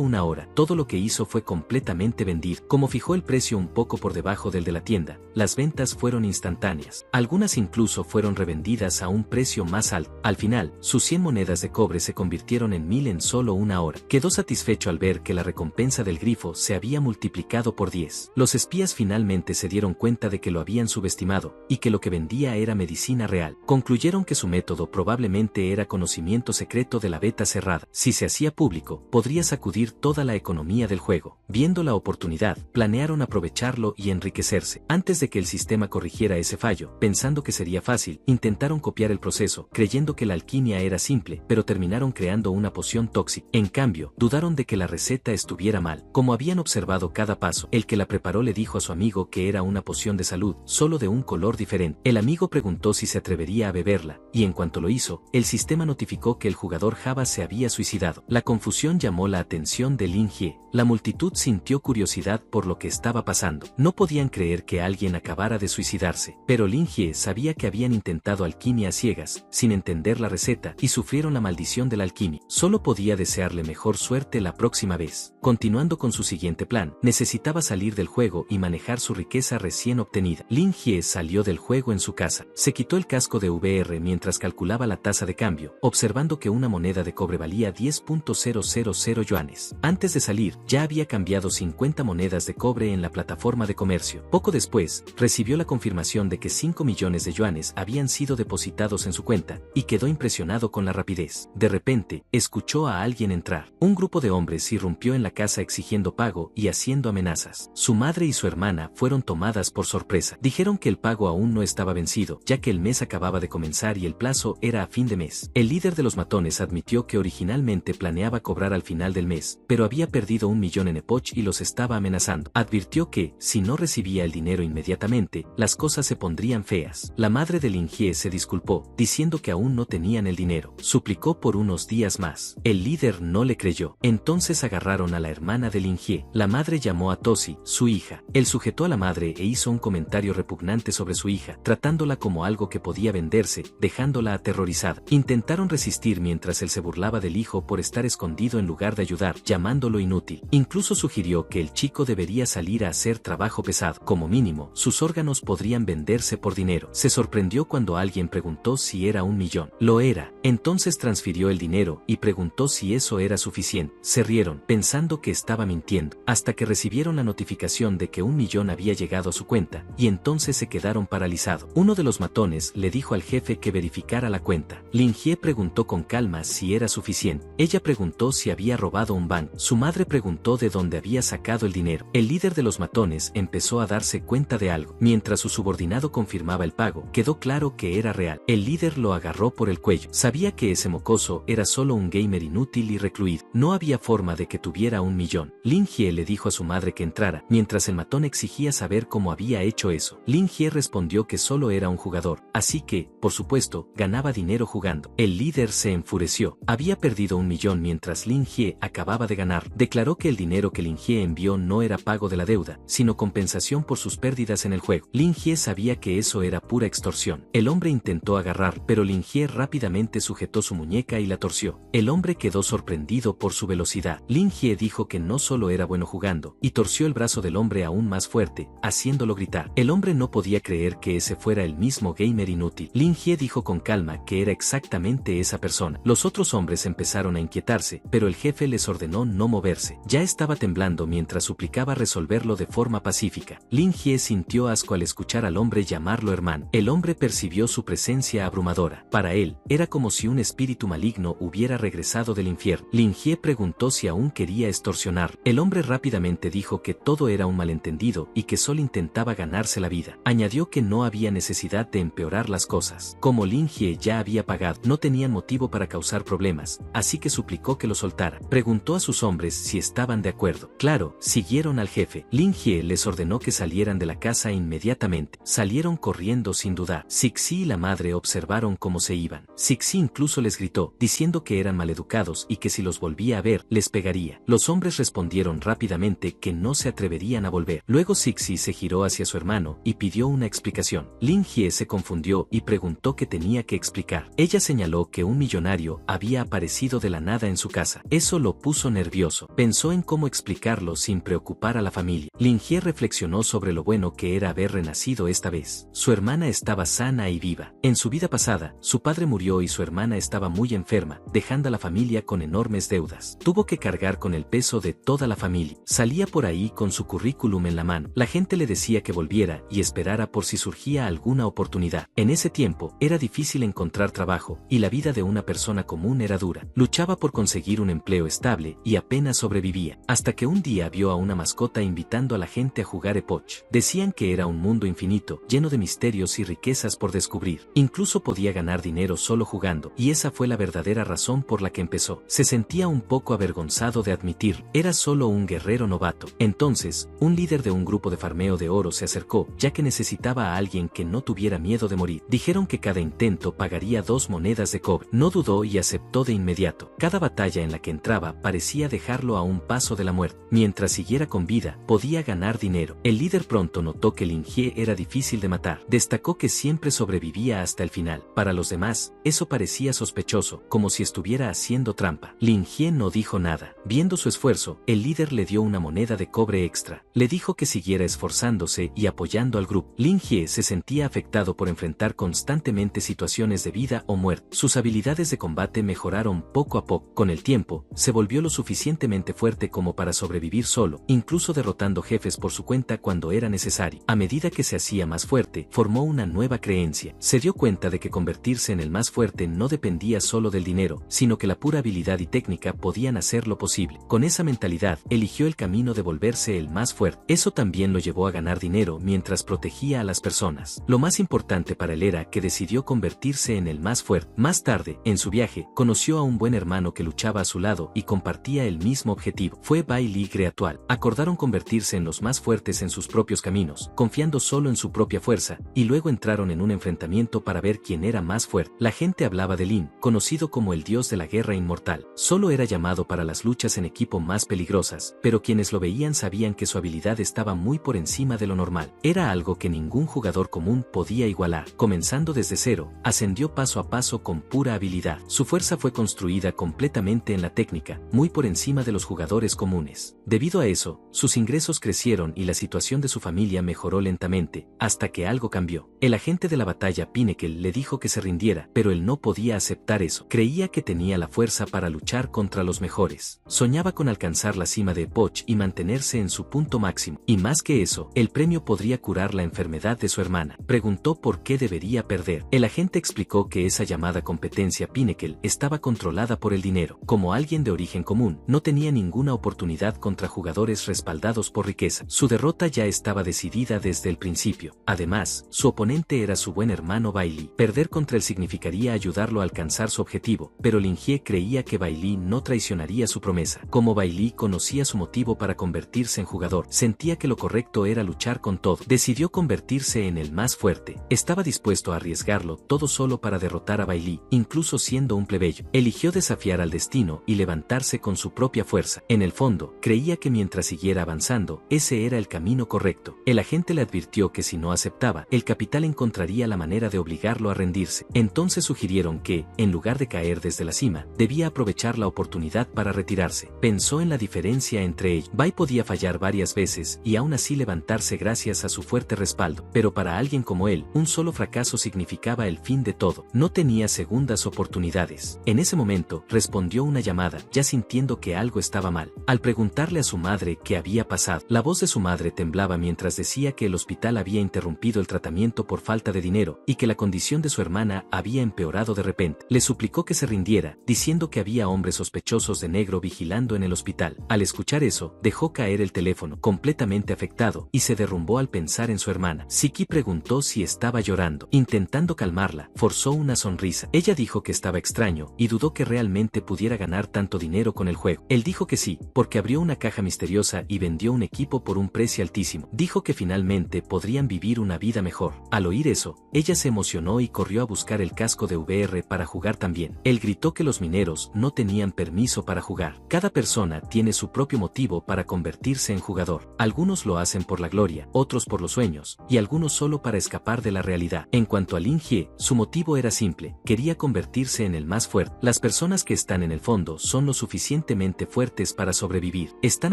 A: una hora, todo lo que hizo fue completamente vendido. Como fijó el precio un poco por debajo del de la tienda, las ventas fueron instantáneas. Algunas incluso fueron revendidas a un precio más alto. Al final, sus 100 monedas de cobre se convirtieron en 1000 en solo una hora. Quedó satisfecho al ver que la recompensa del grifo se había multiplicado por 10. Los espías finalmente se dieron cuenta de que lo habían subestimado, y que lo que vendía era medicina real. Concluyeron que su método probablemente era conocimiento secreto de la beta cerrada. Si se hacía público, podría sacudir toda la economía del juego. Viendo la oportunidad, planearon aprovecharlo y enriquecerse. Antes de que el sistema corrigiera ese fallo, pensando que sería fácil, intentaron copiar el proceso, creyendo que la alquimia era simple, pero terminaron creando una poción tóxica. En cambio, dudaron de que la receta estuviera mal. Como habían observado cada paso, el que la preparó le dijo a su amigo que era una poción de salud, solo de un color diferente. El amigo preguntó si se atrevería a beberla, y en cuanto lo hizo, el sistema notificó que el jugador Java se había suicidado. La confusión llamó la atención de Lin Jie. La multitud sintió curiosidad por lo que estaba pasando. No podían creer que alguien acabara de suicidarse, pero Lin Jie sabía que habían intentado alquimia a ciegas, sin entender la receta, y sufrieron la maldición de la alquimia. Solo podía desearle mejor suerte la próxima vez. Continuando con su siguiente plan, necesitaba salir del juego y manejar su riqueza recién obtenida. Lin Jie salió del juego en su casa. Se quitó el casco de VR mientras calculaba la tasa de cambio, observando que una moneda de cobre valía 10.000 yuanes. Antes de salir, ya había cambiado 50 monedas de cobre en la plataforma de comercio. Poco después, recibió la confirmación de que 5 millones de yuanes habían sido depositados en su cuenta, y quedó impresionado con la rapidez. De repente, escuchó a alguien entrar. Un grupo de hombres irrumpió en la casa exigiendo pago y haciendo amenazas. Su madre y su hermana fueron tomadas por sorpresa. Dijeron que el pago aún no estaba vencido, ya que el mes acababa de comenzar y el plazo era a fin de mes. El líder de los matones admitió que originalmente planeaba cobrar al final del mes, pero había perdido 1 millón en Epoch y los estaba amenazando. buscando. Advirtió que, si no recibía el dinero inmediatamente, las cosas se pondrían feas. La madre de Lin Hye se disculpó, diciendo que aún no tenían el dinero. Suplicó por unos días más. El líder no le creyó. Entonces agarraron a la hermana de Lin Hye. La madre llamó a Tosi, su hija. Él sujetó a la madre e hizo un comentario repugnante sobre su hija, tratándola como algo que podía venderse, dejándola aterrorizada. Intentaron resistir mientras él se burlaba del hijo por estar escondido en lugar de ayudar, llamándolo inútil. Incluso sugirió que el chico debería salir a hacer trabajo pesado. Como mínimo, sus órganos podrían venderse por dinero. Se sorprendió cuando alguien preguntó si era 1.000.000. Lo era. Entonces transfirió el dinero y preguntó si eso era suficiente. Se rieron, pensando que estaba mintiendo, hasta que recibieron la notificación de que 1.000.000 había llegado a su cuenta, y entonces se quedaron paralizados. Uno de los matones le dijo al jefe que verificara la cuenta. Lin Hye preguntó con calma si era suficiente. Ella preguntó si había robado un banco. Su madre preguntó de dónde había sacado el dinero. El líder de los matones empezó a darse cuenta de algo. Mientras su subordinado confirmaba el pago, quedó claro que era real. El líder lo agarró por el cuello. Sabía que ese mocoso era solo un gamer inútil y recluido. No había forma de que tuviera 1.000.000. Lin Hye le dijo a su madre que entrara, mientras el matón exigía saber cómo había hecho eso. Lin Hye respondió que solo era un jugador, así que, por supuesto, ganaba dinero jugando. El líder se enfureció. Había perdido 1.000.000 mientras Lin Hye acababa de ganar. Declaró que el dinero que Lin Hye envió no era pago de la deuda, sino compensación por sus pérdidas en el juego. Lin Hye sabía que eso era pura extorsión. El hombre intentó agarrar, pero Lin Hye rápidamente sujetó su muñeca y la torció. El hombre quedó sorprendido por su velocidad. Lin Hye dijo que no solo era bueno jugando, y torció el brazo del hombre aún más fuerte, haciéndolo gritar. El hombre no podía creer que ese fuera el mismo gamer inútil. Lin Hye dijo con calma que era exactamente esa persona. Los otros hombres empezaron a inquietarse, pero el jefe les ordenó no moverse. Ya estaba temblando mientras suplicaba resolverlo de forma pacífica. Lin Hye sintió asco al escuchar al hombre llamarlo hermano. El hombre percibió su presencia abrumadora. Para él, era como si un espíritu maligno hubiera regresado del infierno. Lin Hye preguntó si aún quería extorsionar. El hombre rápidamente dijo que todo era un malentendido y que solo intentaba ganarse la vida. Añadió que no había necesidad de empeorar las cosas. Como Lin Hye ya había pagado, no tenían motivo para causar problemas, así que suplicó que lo soltara. Preguntó a sus hombres si estaban de acuerdo. Claro, siguieron al jefe. Lin Hye les ordenó que salieran de la casa inmediatamente. Salieron corriendo sin dudar. Sixi y la madre observaron cómo se iban. Sixi incluso les gritó, diciendo que eran maleducados y que si los volvía a ver, les pegaría. Los hombres respondieron rápidamente que no se atreverían a volver. Luego Sixi se giró hacia su hermano y pidió una explicación. Lin Hye se confundió y preguntó qué tenía que explicar. Ella señaló que un millonario había aparecido de la nada en su casa. Eso lo puso nervioso. Pensó en cómo explicarlo sin preocupar a la familia. Lin Hye reflexionó sobre lo bueno que era haber renacido esta vez. Su hermana estaba sana y viva. En su vida pasada, su padre murió y su hermana estaba muy enferma, dejando a la familia con enormes deudas. Tuvo que cargar con el peso de toda la familia. Salía por ahí con su currículum en la mano. La gente le decía que volviera y esperara por si surgía alguna oportunidad. En ese tiempo, era difícil encontrar trabajo, y la vida de una persona común era dura. Luchaba por conseguir un empleo estable y apenas sobrevivía, hasta que un día vio a una mascota invitando a la gente a jugar Epoch. Decían que era un mundo infinito, lleno de misterios y riquezas por descubrir. Incluso podía ganar dinero solo jugando, y esa fue la verdadera razón por la que empezó. Se sentía un poco avergonzado de admitir, era solo un guerrero novato. Entonces, un líder de un grupo de farmeo de oro se acercó, ya que necesitaba a alguien que no tuviera miedo de morir. Dijeron que cada intento pagaría 2 monedas de cobre. No dudó y aceptó de inmediato. Cada batalla en la que entraba parecía dejarlo a un paso de la muerte. Mientras siguiera con vida, podía ganar dinero. El líder pronto notó que Lin Hye era difícil de matar. Destacó que siempre sobrevivía hasta el final. Para los demás, eso parecía sospechoso, como si estuviera haciendo trampa. Lin Hye no dijo nada. Viendo su esfuerzo, el líder le dio una moneda de cobre extra. Le dijo que siguiera esforzándose y apoyando al grupo. Lin Hye se sentía afectado por enfrentar constantemente situaciones de vida o muerte. Sus habilidades de combate mejoraron poco a poco. Con el tiempo, se volvió lo suficientemente fuerte como para sobrevivir solo, incluso derrotando jefes por su cuenta cuando era necesario. A medida que se hacía más fuerte, formó una nueva creencia. Se dio cuenta de que convertirse en el más fuerte no dependía solo del dinero, sino que la pura habilidad y técnica podían hacerlo posible. Con esa mentalidad, eligió el camino de volverse el más fuerte. Eso también lo llevó a ganar dinero mientras protegía a las personas. Lo más importante para él era que decidió convertirse en el más fuerte. Más tarde, en su viaje, conoció a un buen hermano que luchaba a su lado y compartía el mismo objetivo. Fue Bai Li Greatual. Acordaron intentaron convertirse en los más fuertes en sus propios caminos, confiando solo en su propia fuerza, y luego entraron en un enfrentamiento para ver quién era más fuerte. La gente hablaba de Lin, conocido como el dios de la guerra inmortal. Solo era llamado para las luchas en equipo más peligrosas, pero quienes lo veían sabían que su habilidad estaba muy por encima de lo normal. Era algo que ningún jugador común podía igualar. Comenzando desde cero, ascendió paso a paso con pura habilidad. Su fuerza fue construida completamente en la técnica, muy por encima de los jugadores comunes. Debido a eso, sus ingresos crecieron y la situación de su familia mejoró lentamente, hasta que algo cambió. El agente de la batalla Pinnacle le dijo que se rindiera, pero él no podía aceptar eso. Creía que tenía la fuerza para luchar contra los mejores. Soñaba con alcanzar la cima de Epoch y mantenerse en su punto máximo. Y más que eso, el premio podría curar la enfermedad de su hermana. Preguntó por qué debería perder. El agente explicó que esa llamada competencia Pinnacle estaba controlada por el dinero. Como alguien de origen común, no tenía ninguna oportunidad contra jugadores respaldados por riqueza. Su derrota ya estaba decidida desde el principio. Además, su oponente era su buen hermano Bailey. Perder contra él significaría ayudarlo a alcanzar su objetivo, pero Lin Jie creía que Bailey no traicionaría su promesa. Como Bailey conocía su motivo para convertirse en jugador, sentía que lo correcto era luchar con todo. Decidió convertirse en el más fuerte. Estaba dispuesto a arriesgarlo todo solo para derrotar a Bailey, incluso siendo un plebeyo. Eligió desafiar al destino y levantarse con su propia fuerza. En el fondo, creía que mientras siguiera avanzando, ese era el camino correcto. El agente le advirtió que si no aceptaba, el capital encontraría la manera de obligarlo a rendirse. Entonces sugirieron que, en lugar de caer desde la cima, debía aprovechar la oportunidad para retirarse. Pensó en la diferencia entre ellos. Bai podía fallar varias veces y aún así levantarse gracias a su fuerte respaldo, pero para alguien como él, un solo fracaso significaba el fin de todo. No tenía segundas oportunidades. En ese momento, respondió una llamada, ya sintiendo que algo estaba mal. Al preguntarle a su madre qué había pasado, la voz de su madre temblaba mientras decía que el hospital había interrumpido el tratamiento por falta de dinero y que la condición de su hermana había empeorado de repente. Le suplicó que se rindiera, diciendo que había hombres sospechosos de negro vigilando en el hospital. Al escuchar eso, dejó caer el teléfono, completamente afectado, y se derrumbó al pensar en su hermana. Siki preguntó si estaba llorando. Intentando calmarla, forzó una sonrisa. Ella dijo que estaba extraño y dudó que realmente pudiera ganar tanto dinero con el juego. Él dijo que sí, porque abrió una caja misteriosa y vendió un equipo por un precio altísimo. Dijo que finalmente podrían vivir una vida mejor. Al oír eso, ella se emocionó y corrió a buscar el casco de VR para jugar también. Él gritó que los mineros no tenían permiso para jugar. Cada persona tiene su propio motivo para convertirse en jugador. Algunos lo hacen por la gloria, otros por los sueños, y algunos solo para escapar de la realidad. En cuanto a Lin Jie, su motivo era simple, quería convertirse en el más fuerte. Las personas que están en el fondo son lo suficientemente fuertes para sobrevivir. Están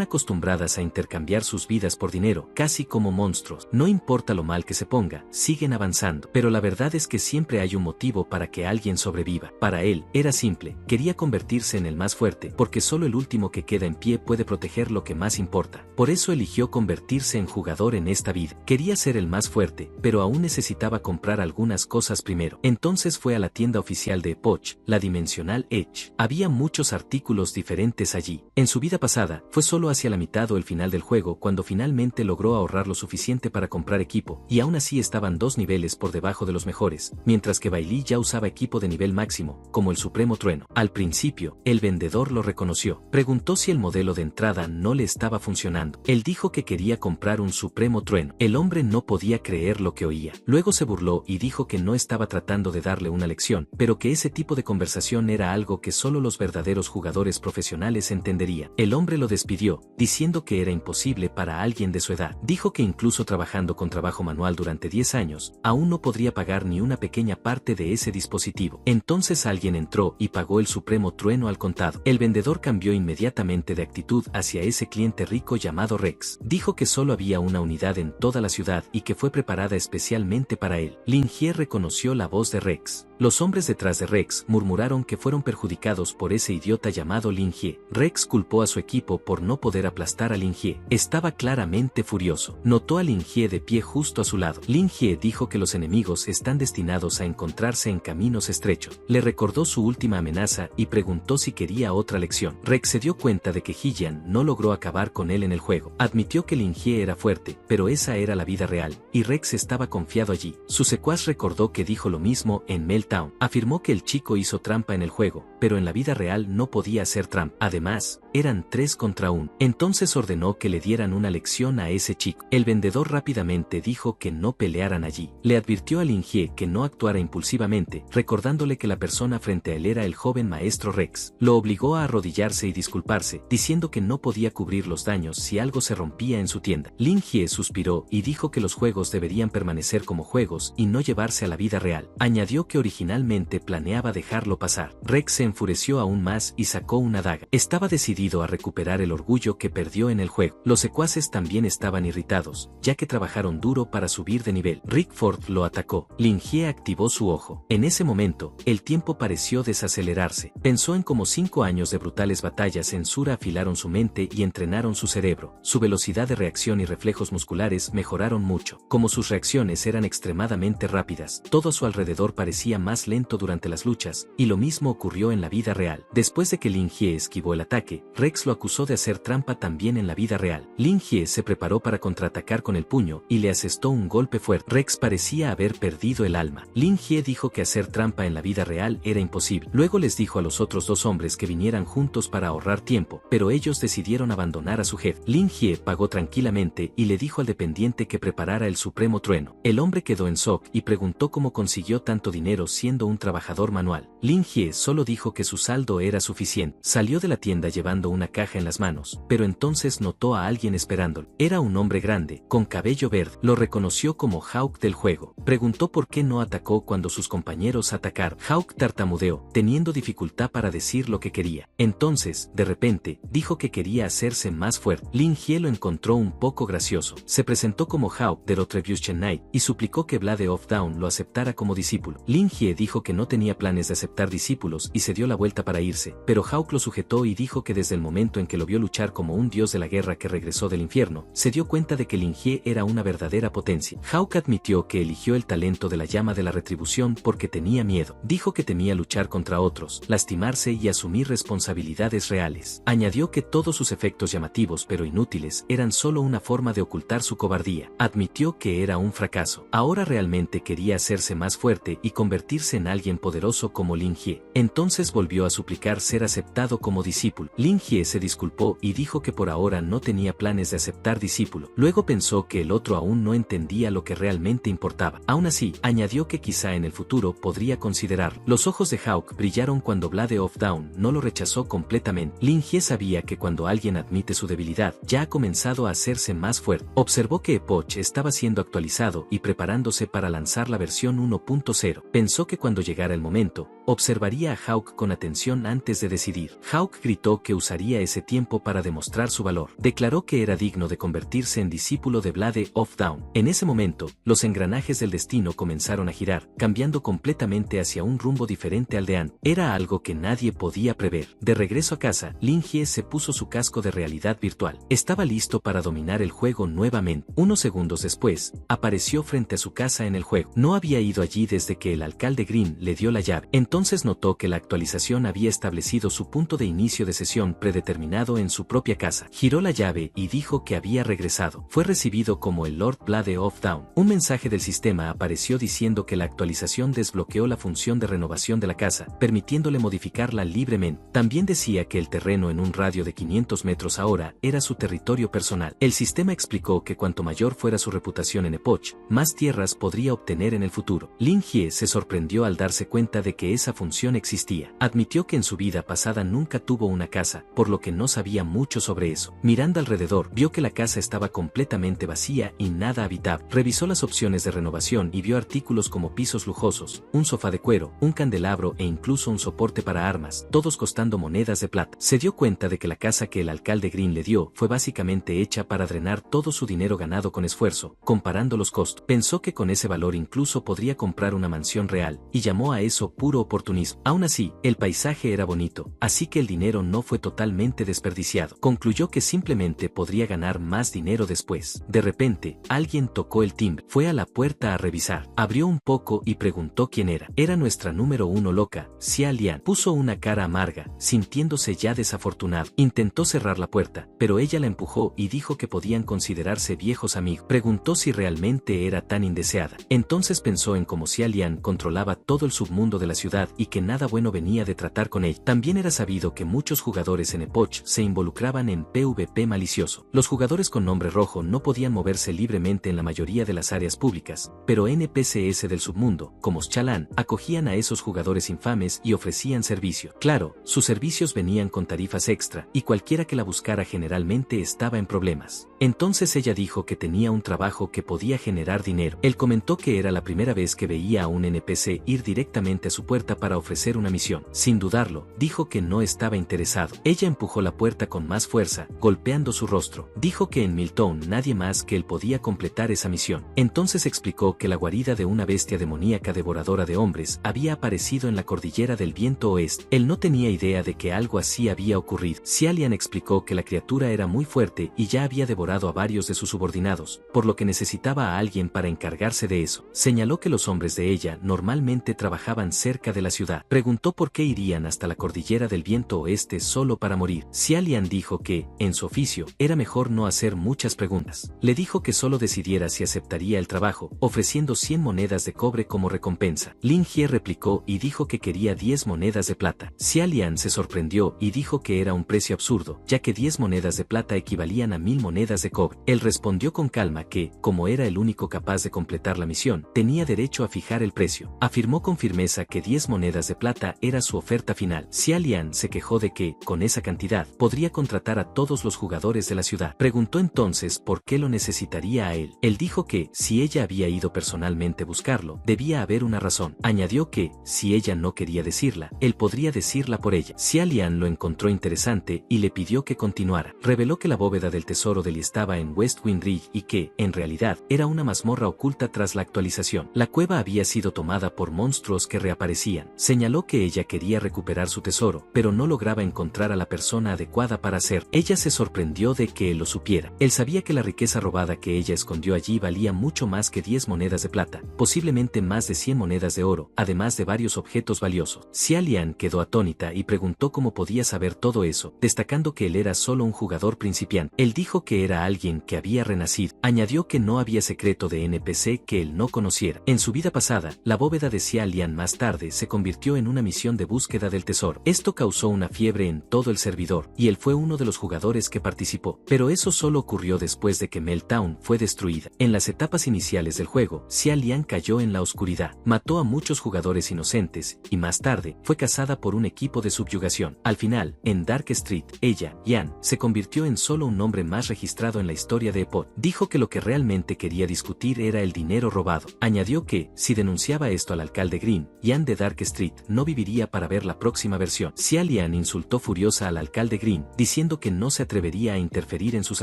A: acostumbradas a intercambiar sus vidas por dinero, casi como monstruos. No importa lo mal que se ponga, siguen avanzando. Pero la verdad es que siempre hay un motivo para que alguien sobreviva. Para él, era simple, quería convertirse en el más fuerte, porque solo el último que queda en pie puede proteger lo que más importa. Por eso eligió convertirse en jugador en esta vida. Quería ser el más fuerte, pero aún necesitaba comprar algunas cosas primero. Entonces fue a la tienda oficial de Epoch, la Dimensional Edge. Había muchos artículos diferentes allí. En su vida pasada, fue solo hacia la mitad o el final del juego cuando finalmente logró ahorrar lo suficiente para comprar equipo, y aún así estaban 2 niveles por debajo de los mejores, mientras que Bailey ya usaba equipo de nivel máximo, como el Supremo Trueno. Al principio, el vendedor lo reconoció. Preguntó si el modelo de entrada no le estaba funcionando. Él dijo que quería comprar un Supremo Trueno. El hombre no podía creer lo que oía. Luego se burló y dijo que no estaba tratando de darle una lección, pero que ese tipo de conversación era algo que solo los verdaderos jugadores profesionales entenderían. El hombre lo despidió, diciendo que era imposible para alguien de su edad. Dijo que incluso trabajando con trabajo manual durante 10 años, aún no podría pagar ni una pequeña parte de ese dispositivo. Entonces alguien entró y pagó el Supremo Trueno al contado. El vendedor cambió inmediatamente de actitud hacia ese cliente rico llamado Rex. Dijo que solo había una unidad en toda la ciudad y que fue preparada especialmente para él. Lin Jie reconoció la voz de Rex. Los hombres detrás de Rex murmuraron que fueron perjudicados por ese idiota llamado Lin Jie. Rex culpó a su equipo por no poder aplastar a Lin Jie. Estaba claramente furioso. Notó a Lin Jie de pie justo a su lado. Lin Jie dijo que los enemigos están destinados a encontrarse en caminos estrechos. Le recordó su última amenaza y preguntó si quería otra lección. Rex se dio cuenta de que Hillian no logró acabar con él en el juego. Admitió que Lin Jie era fuerte, pero esa era la vida real, y Rex estaba confiado allí. Su secuaz recordó que dijo lo mismo en Meltdown. Afirmó que el chico hizo trampa en el juego, pero en la vida real no podía hacer trampa. Además, eran 3 contra 1. Entonces ordenó ordenó que le dieran una lección a ese chico. El vendedor rápidamente dijo que no pelearan allí. Le advirtió a Lin Hye que no actuara impulsivamente, recordándole que la persona frente a él era el joven maestro Rex. Lo obligó a arrodillarse y disculparse, diciendo que no podía cubrir los daños si algo se rompía en su tienda. Lin Hye suspiró y dijo que los juegos deberían permanecer como juegos y no llevarse a la vida real. Añadió que originalmente planeaba dejarlo pasar. Rex se enfureció aún más y sacó una daga. Estaba decidido a recuperar el orgullo que perdió en el juego. Los secuaces también estaban irritados, ya que trabajaron duro para subir de nivel. Rick Ford lo atacó. Lin Hye activó su ojo. En ese momento, el tiempo pareció desacelerarse. Pensó en cómo 5 años de brutales batallas en Sura afilaron su mente y entrenaron su cerebro. Su velocidad de reacción y reflejos musculares mejoraron mucho. Como sus reacciones eran extremadamente rápidas, todo a su alrededor parecía más lento durante las luchas, y lo mismo ocurrió en la vida real. Después de que Lin Hye esquivó el ataque, Rex lo acusó de hacer trampa también en la vida real. Lin Hye se preparó para contraatacar con el puño y le asestó un golpe fuerte. Rex parecía haber perdido el alma. Lin Hye dijo que hacer trampa en la vida real era imposible. Luego les dijo a los otros 2 hombres que vinieran juntos para ahorrar tiempo, pero ellos decidieron abandonar a su jefe. Lin Hye pagó tranquilamente y le dijo al dependiente que preparara el supremo trueno. El hombre quedó en shock y preguntó cómo consiguió tanto dinero siendo un trabajador manual. Lin Hye solo dijo que su saldo era suficiente. Salió de la tienda llevando una caja en las manos, pero entonces notó a alguien esperándolo. Era un hombre grande, con cabello verde. Lo reconoció como Hawk del juego. Preguntó por qué no atacó cuando sus compañeros atacaron. Hawk tartamudeó, teniendo dificultad para decir lo que quería. Entonces, de repente, dijo que quería hacerse más fuerte. Lin Hye lo encontró un poco gracioso. Se presentó como Hawk de Retribution Knight y suplicó que Blade of Dawn lo aceptara como discípulo. Lin Hye dijo que no tenía planes de aceptar discípulos y se dio la vuelta para irse, pero Hawk lo sujetó y dijo que desde el momento en que lo vio luchar como un dios de la guerra que regresó del infierno, se dio cuenta de que Lin Hye era una verdadera potencia. Hawk admitió que eligió el talento de la llama de la retribución porque tenía miedo. Dijo que temía luchar contra otros, lastimarse y asumir responsabilidades reales. Añadió que todos sus efectos llamativos pero inútiles eran solo una forma de ocultar su cobardía. Admitió que era un fracaso. Ahora realmente quería hacerse más fuerte y convertirse en alguien poderoso como Lin Hye. Entonces volvió a suplicar ser aceptado como discípulo. Lin Hye se disculpó y dijo que por ahora no tenía planes de aceptar discípulo. Luego pensó que el otro aún no entendía lo que realmente importaba. Aún así, añadió que quizá en el futuro podría considerarlo. Los ojos de Hawk brillaron cuando Blade of Dawn no lo rechazó completamente. Lin Hye sabía que cuando alguien admite su debilidad, ya ha comenzado a hacerse más fuerte. Observó que Epoch estaba siendo actualizado y preparándose para lanzar la versión 1.0. Pensó que cuando llegara el momento, observaría a Hawk con atención antes de decidir. Hawk gritó que usaría ese tiempo para demostrar su valor. Declaró que era digno de convertirse en discípulo de Blade of Dawn. En ese momento, los engranajes del destino comenzaron a girar, cambiando completamente hacia un rumbo diferente al de antes. Era algo que nadie podía prever. De regreso a casa, Lin Hye se puso su casco de realidad virtual. Estaba listo para dominar el juego nuevamente. Unos segundos después, apareció frente a su casa en el juego. No había ido allí desde que el alcalde Green le dio la llave. Entonces notó que la actualización había establecido su punto de inicio de sesión predeterminado en su propia casa. Giró la llave y dijo que había regresado. Fue recibido como el Lord Blade of Dawn. Un mensaje del sistema apareció diciendo que la actualización desbloqueó la función de renovación de la casa, permitiéndole modificarla libremente. También decía que el terreno en un radio de 500 metros ahora era su territorio personal. El sistema explicó que cuanto mayor fuera su reputación en Epoch, más tierras podría obtener en el futuro. Lin Hye se sorprendió al darse cuenta de que esa función existía. Admitió que en su vida pasada nunca tuvo una casa, por lo que no sabía mucho sobre eso. Mirando alrededor, vio que la casa estaba completamente vacía y nada habitable. Revisó las opciones de renovación y vio artículos como pisos lujosos, un sofá de cuero, un candelabro e incluso un soporte para armas, todos costando monedas de plata. Se dio cuenta de que la casa que el alcalde Green le dio fue básicamente hecha para drenar todo su dinero ganado con esfuerzo, comparando los costos. Pensó que con ese valor incluso podría comprar una mansión real, y llamó a eso puro oportunismo. Aún así, el paisaje era bonito, así que el dinero no fue totalmente desperdiciado. Concluyó que simplemente podría ganar más dinero después. De repente, alguien tocó el timbre. Fue a la puerta a revisar. Abrió un poco y preguntó quién era. Era nuestra número 1 loca, Xia Lian. Puso una cara amarga, sintiéndose ya desafortunado. Intentó cerrar la puerta, pero ella la empujó y dijo que podían considerarse viejos amigos. Preguntó si realmente era tan indeseada. Entonces pensó en cómo Xia Lian controlaba todo el submundo de la ciudad ciudad y que nada bueno venía de tratar con él. También era sabido que muchos jugadores en Epoch se involucraban en PvP malicioso. Los jugadores con nombre rojo no podían moverse libremente en la mayoría de las áreas públicas, pero NPCs del submundo, como Schalan, acogían a esos jugadores infames y ofrecían servicio. Claro, sus servicios venían con tarifas extra, y cualquiera que la buscara generalmente estaba en problemas. Entonces ella dijo que tenía un trabajo que podía generar dinero. Él comentó que era la primera vez que veía a un NPC ir directamente a su puerta para ofrecer una misión. Sin dudarlo, dijo que no estaba interesado. Ella empujó la puerta con más fuerza, golpeando su rostro. Dijo que en Miltown nadie más que él podía completar esa misión. Entonces explicó que la guarida de una bestia demoníaca devoradora de hombres había aparecido en la cordillera del viento oeste. Él no tenía idea de que algo así había ocurrido. Xialian explicó que la criatura era muy fuerte y ya había devorado a varios de sus subordinados, por lo que necesitaba a alguien para encargarse de eso. Señaló que los hombres de ella normalmente trabajaban cerca de la ciudad. Preguntó por qué irían hasta la cordillera del viento oeste solo para morir. Xialian dijo que, en su oficio, era mejor no hacer muchas preguntas. Le dijo que solo decidiera si aceptaría el trabajo, ofreciendo 100 monedas de cobre como recompensa. Lin Jie replicó y dijo que quería 10 monedas de plata. Xialian se sorprendió y dijo que era un precio absurdo, ya que 10 monedas de plata equivalían a 1000 monedas de cobre. Él respondió con calma que, como era el único capaz de completar la misión, tenía derecho a fijar el precio. Afirmó con firmeza que 10 monedas de plata era su oferta final. Xialian se quejó de que, con esa cantidad, podría contratar a todos los jugadores de la ciudad. Preguntó entonces por qué lo necesitaría a él. Él dijo que, si ella había ido personalmente a buscarlo, debía haber una razón. Añadió que, si ella no quería decirla, él podría decirla por ella. Xialian lo encontró interesante y le pidió que continuara. Reveló que la bóveda del tesoro de Li estaba en West Wind Ridge y que, en realidad, era una mazmorra oculta tras la actualización. La cueva había sido tomada por monstruos que reaparecían. Señaló que ella quería recuperar su tesoro, pero no lograba encontrar a la persona adecuada para hacerlo. Ella se sorprendió de que él lo supiera. Él sabía que la riqueza robada que ella escondió allí valía mucho más que 10 monedas de plata, posiblemente más de 100 monedas de oro, además de varios objetos valiosos. Xialian quedó atónita y preguntó cómo podía saber todo eso, destacando que él era solo un jugador principiante. Él dijo que era alguien que había renacido. Añadió que no había secreto de NPC que él no conociera. En su vida pasada, la bóveda de Xialian más tarde se convirtió en una misión de búsqueda del tesoro. Esto causó una fiebre en todo el servidor, y él fue uno de los jugadores que participó. Pero eso solo ocurrió después de que Meltdown fue destruida. En las etapas iniciales del juego, Xialian cayó en la oscuridad, mató a muchos jugadores inocentes, y más tarde, fue cazada por un equipo de subyugación. Al final, en Dark Street, ella, Yan, se convirtió en solo un nombre más registrado en la historia de Epoch. Dijo que lo que realmente quería discutir era el dinero robado. Añadió que, si denunciaba esto al alcalde Green, Yan de Dark Street no viviría para ver la próxima versión. Xialian insultó furiosa al alcalde Green, diciendo que no se atrevería a interferir en sus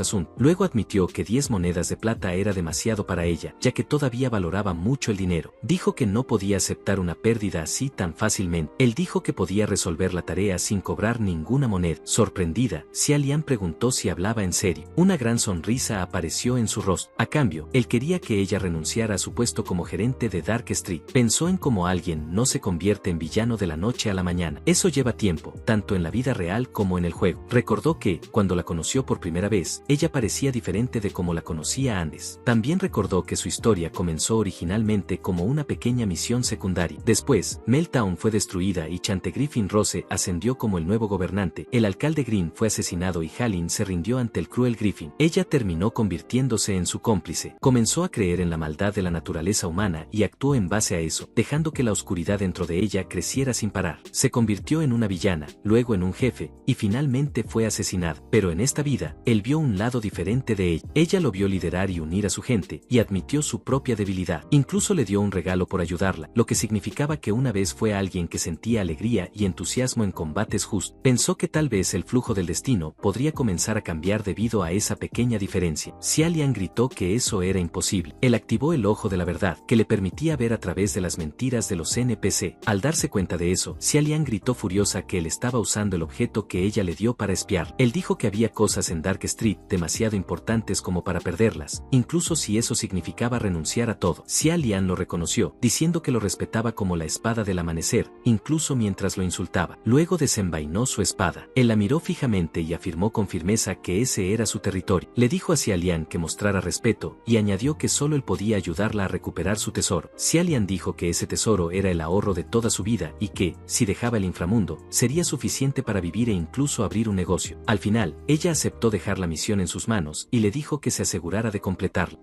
A: asuntos. Luego admitió que 10 monedas de plata era demasiado para ella, ya que todavía valoraba mucho el dinero. Dijo que no podía aceptar una pérdida así tan fácilmente. Él dijo que podía resolver la tarea sin cobrar ninguna moneda. Sorprendida, Xialian preguntó si hablaba en serio. Una gran sonrisa apareció en su rostro. A cambio, él quería que ella renunciara a su puesto como gerente de Dark Street. Pensó en cómo alguien no se convierte en villano de la noche a la mañana. Eso lleva tiempo, tanto en la vida real como en el juego. Recordó que, cuando la conoció por primera vez, ella parecía diferente de como la conocía antes. También recordó que su historia comenzó originalmente como una pequeña misión secundaria. Después, Meltdown fue destruida y Chantegriffin Rose ascendió como el nuevo gobernante. El alcalde Green fue asesinado y Halin se rindió ante el cruel Griffin. Ella terminó convirtiéndose en su cómplice. Comenzó a creer en la maldad de la naturaleza humana y actuó en base a eso, dejando que la oscuridad dentro de ella creciera sin parar. Se convirtió en una villana, luego en un jefe, y finalmente fue asesinada. Pero en esta vida, él vio un lado diferente de ella. Ella lo vio liderar y unir a su gente, y admitió su propia debilidad. Incluso le dio un regalo por ayudarla, lo que significaba que una vez fue alguien que sentía alegría y entusiasmo en combates justos. Pensó que tal vez el flujo del destino podría comenzar a cambiar debido a esa pequeña diferencia. Xialian gritó que eso era imposible. Él activó el ojo de la verdad, que le permitía ver a través de las mentiras de los NPC. Al darse cuenta de eso, Xialian gritó furiosa que él estaba usando el objeto que ella le dio para espiar. Él dijo que había cosas en Dark Street demasiado importantes como para perderlas, incluso si eso significaba renunciar a todo. Xialian lo reconoció, diciendo que lo respetaba como la espada del amanecer, incluso mientras lo insultaba. Luego desenvainó su espada. Él la miró fijamente y afirmó con firmeza que ese era su territorio. Le dijo a Xialian que mostrara respeto, y añadió que solo él podía ayudarla a recuperar su tesoro. Xialian dijo que ese tesoro era el ahorro de toda su vida y que, si dejaba el inframundo, sería suficiente para vivir e incluso abrir un negocio. Al final, ella aceptó dejar la misión en sus manos y le dijo que se asegurara de completarla.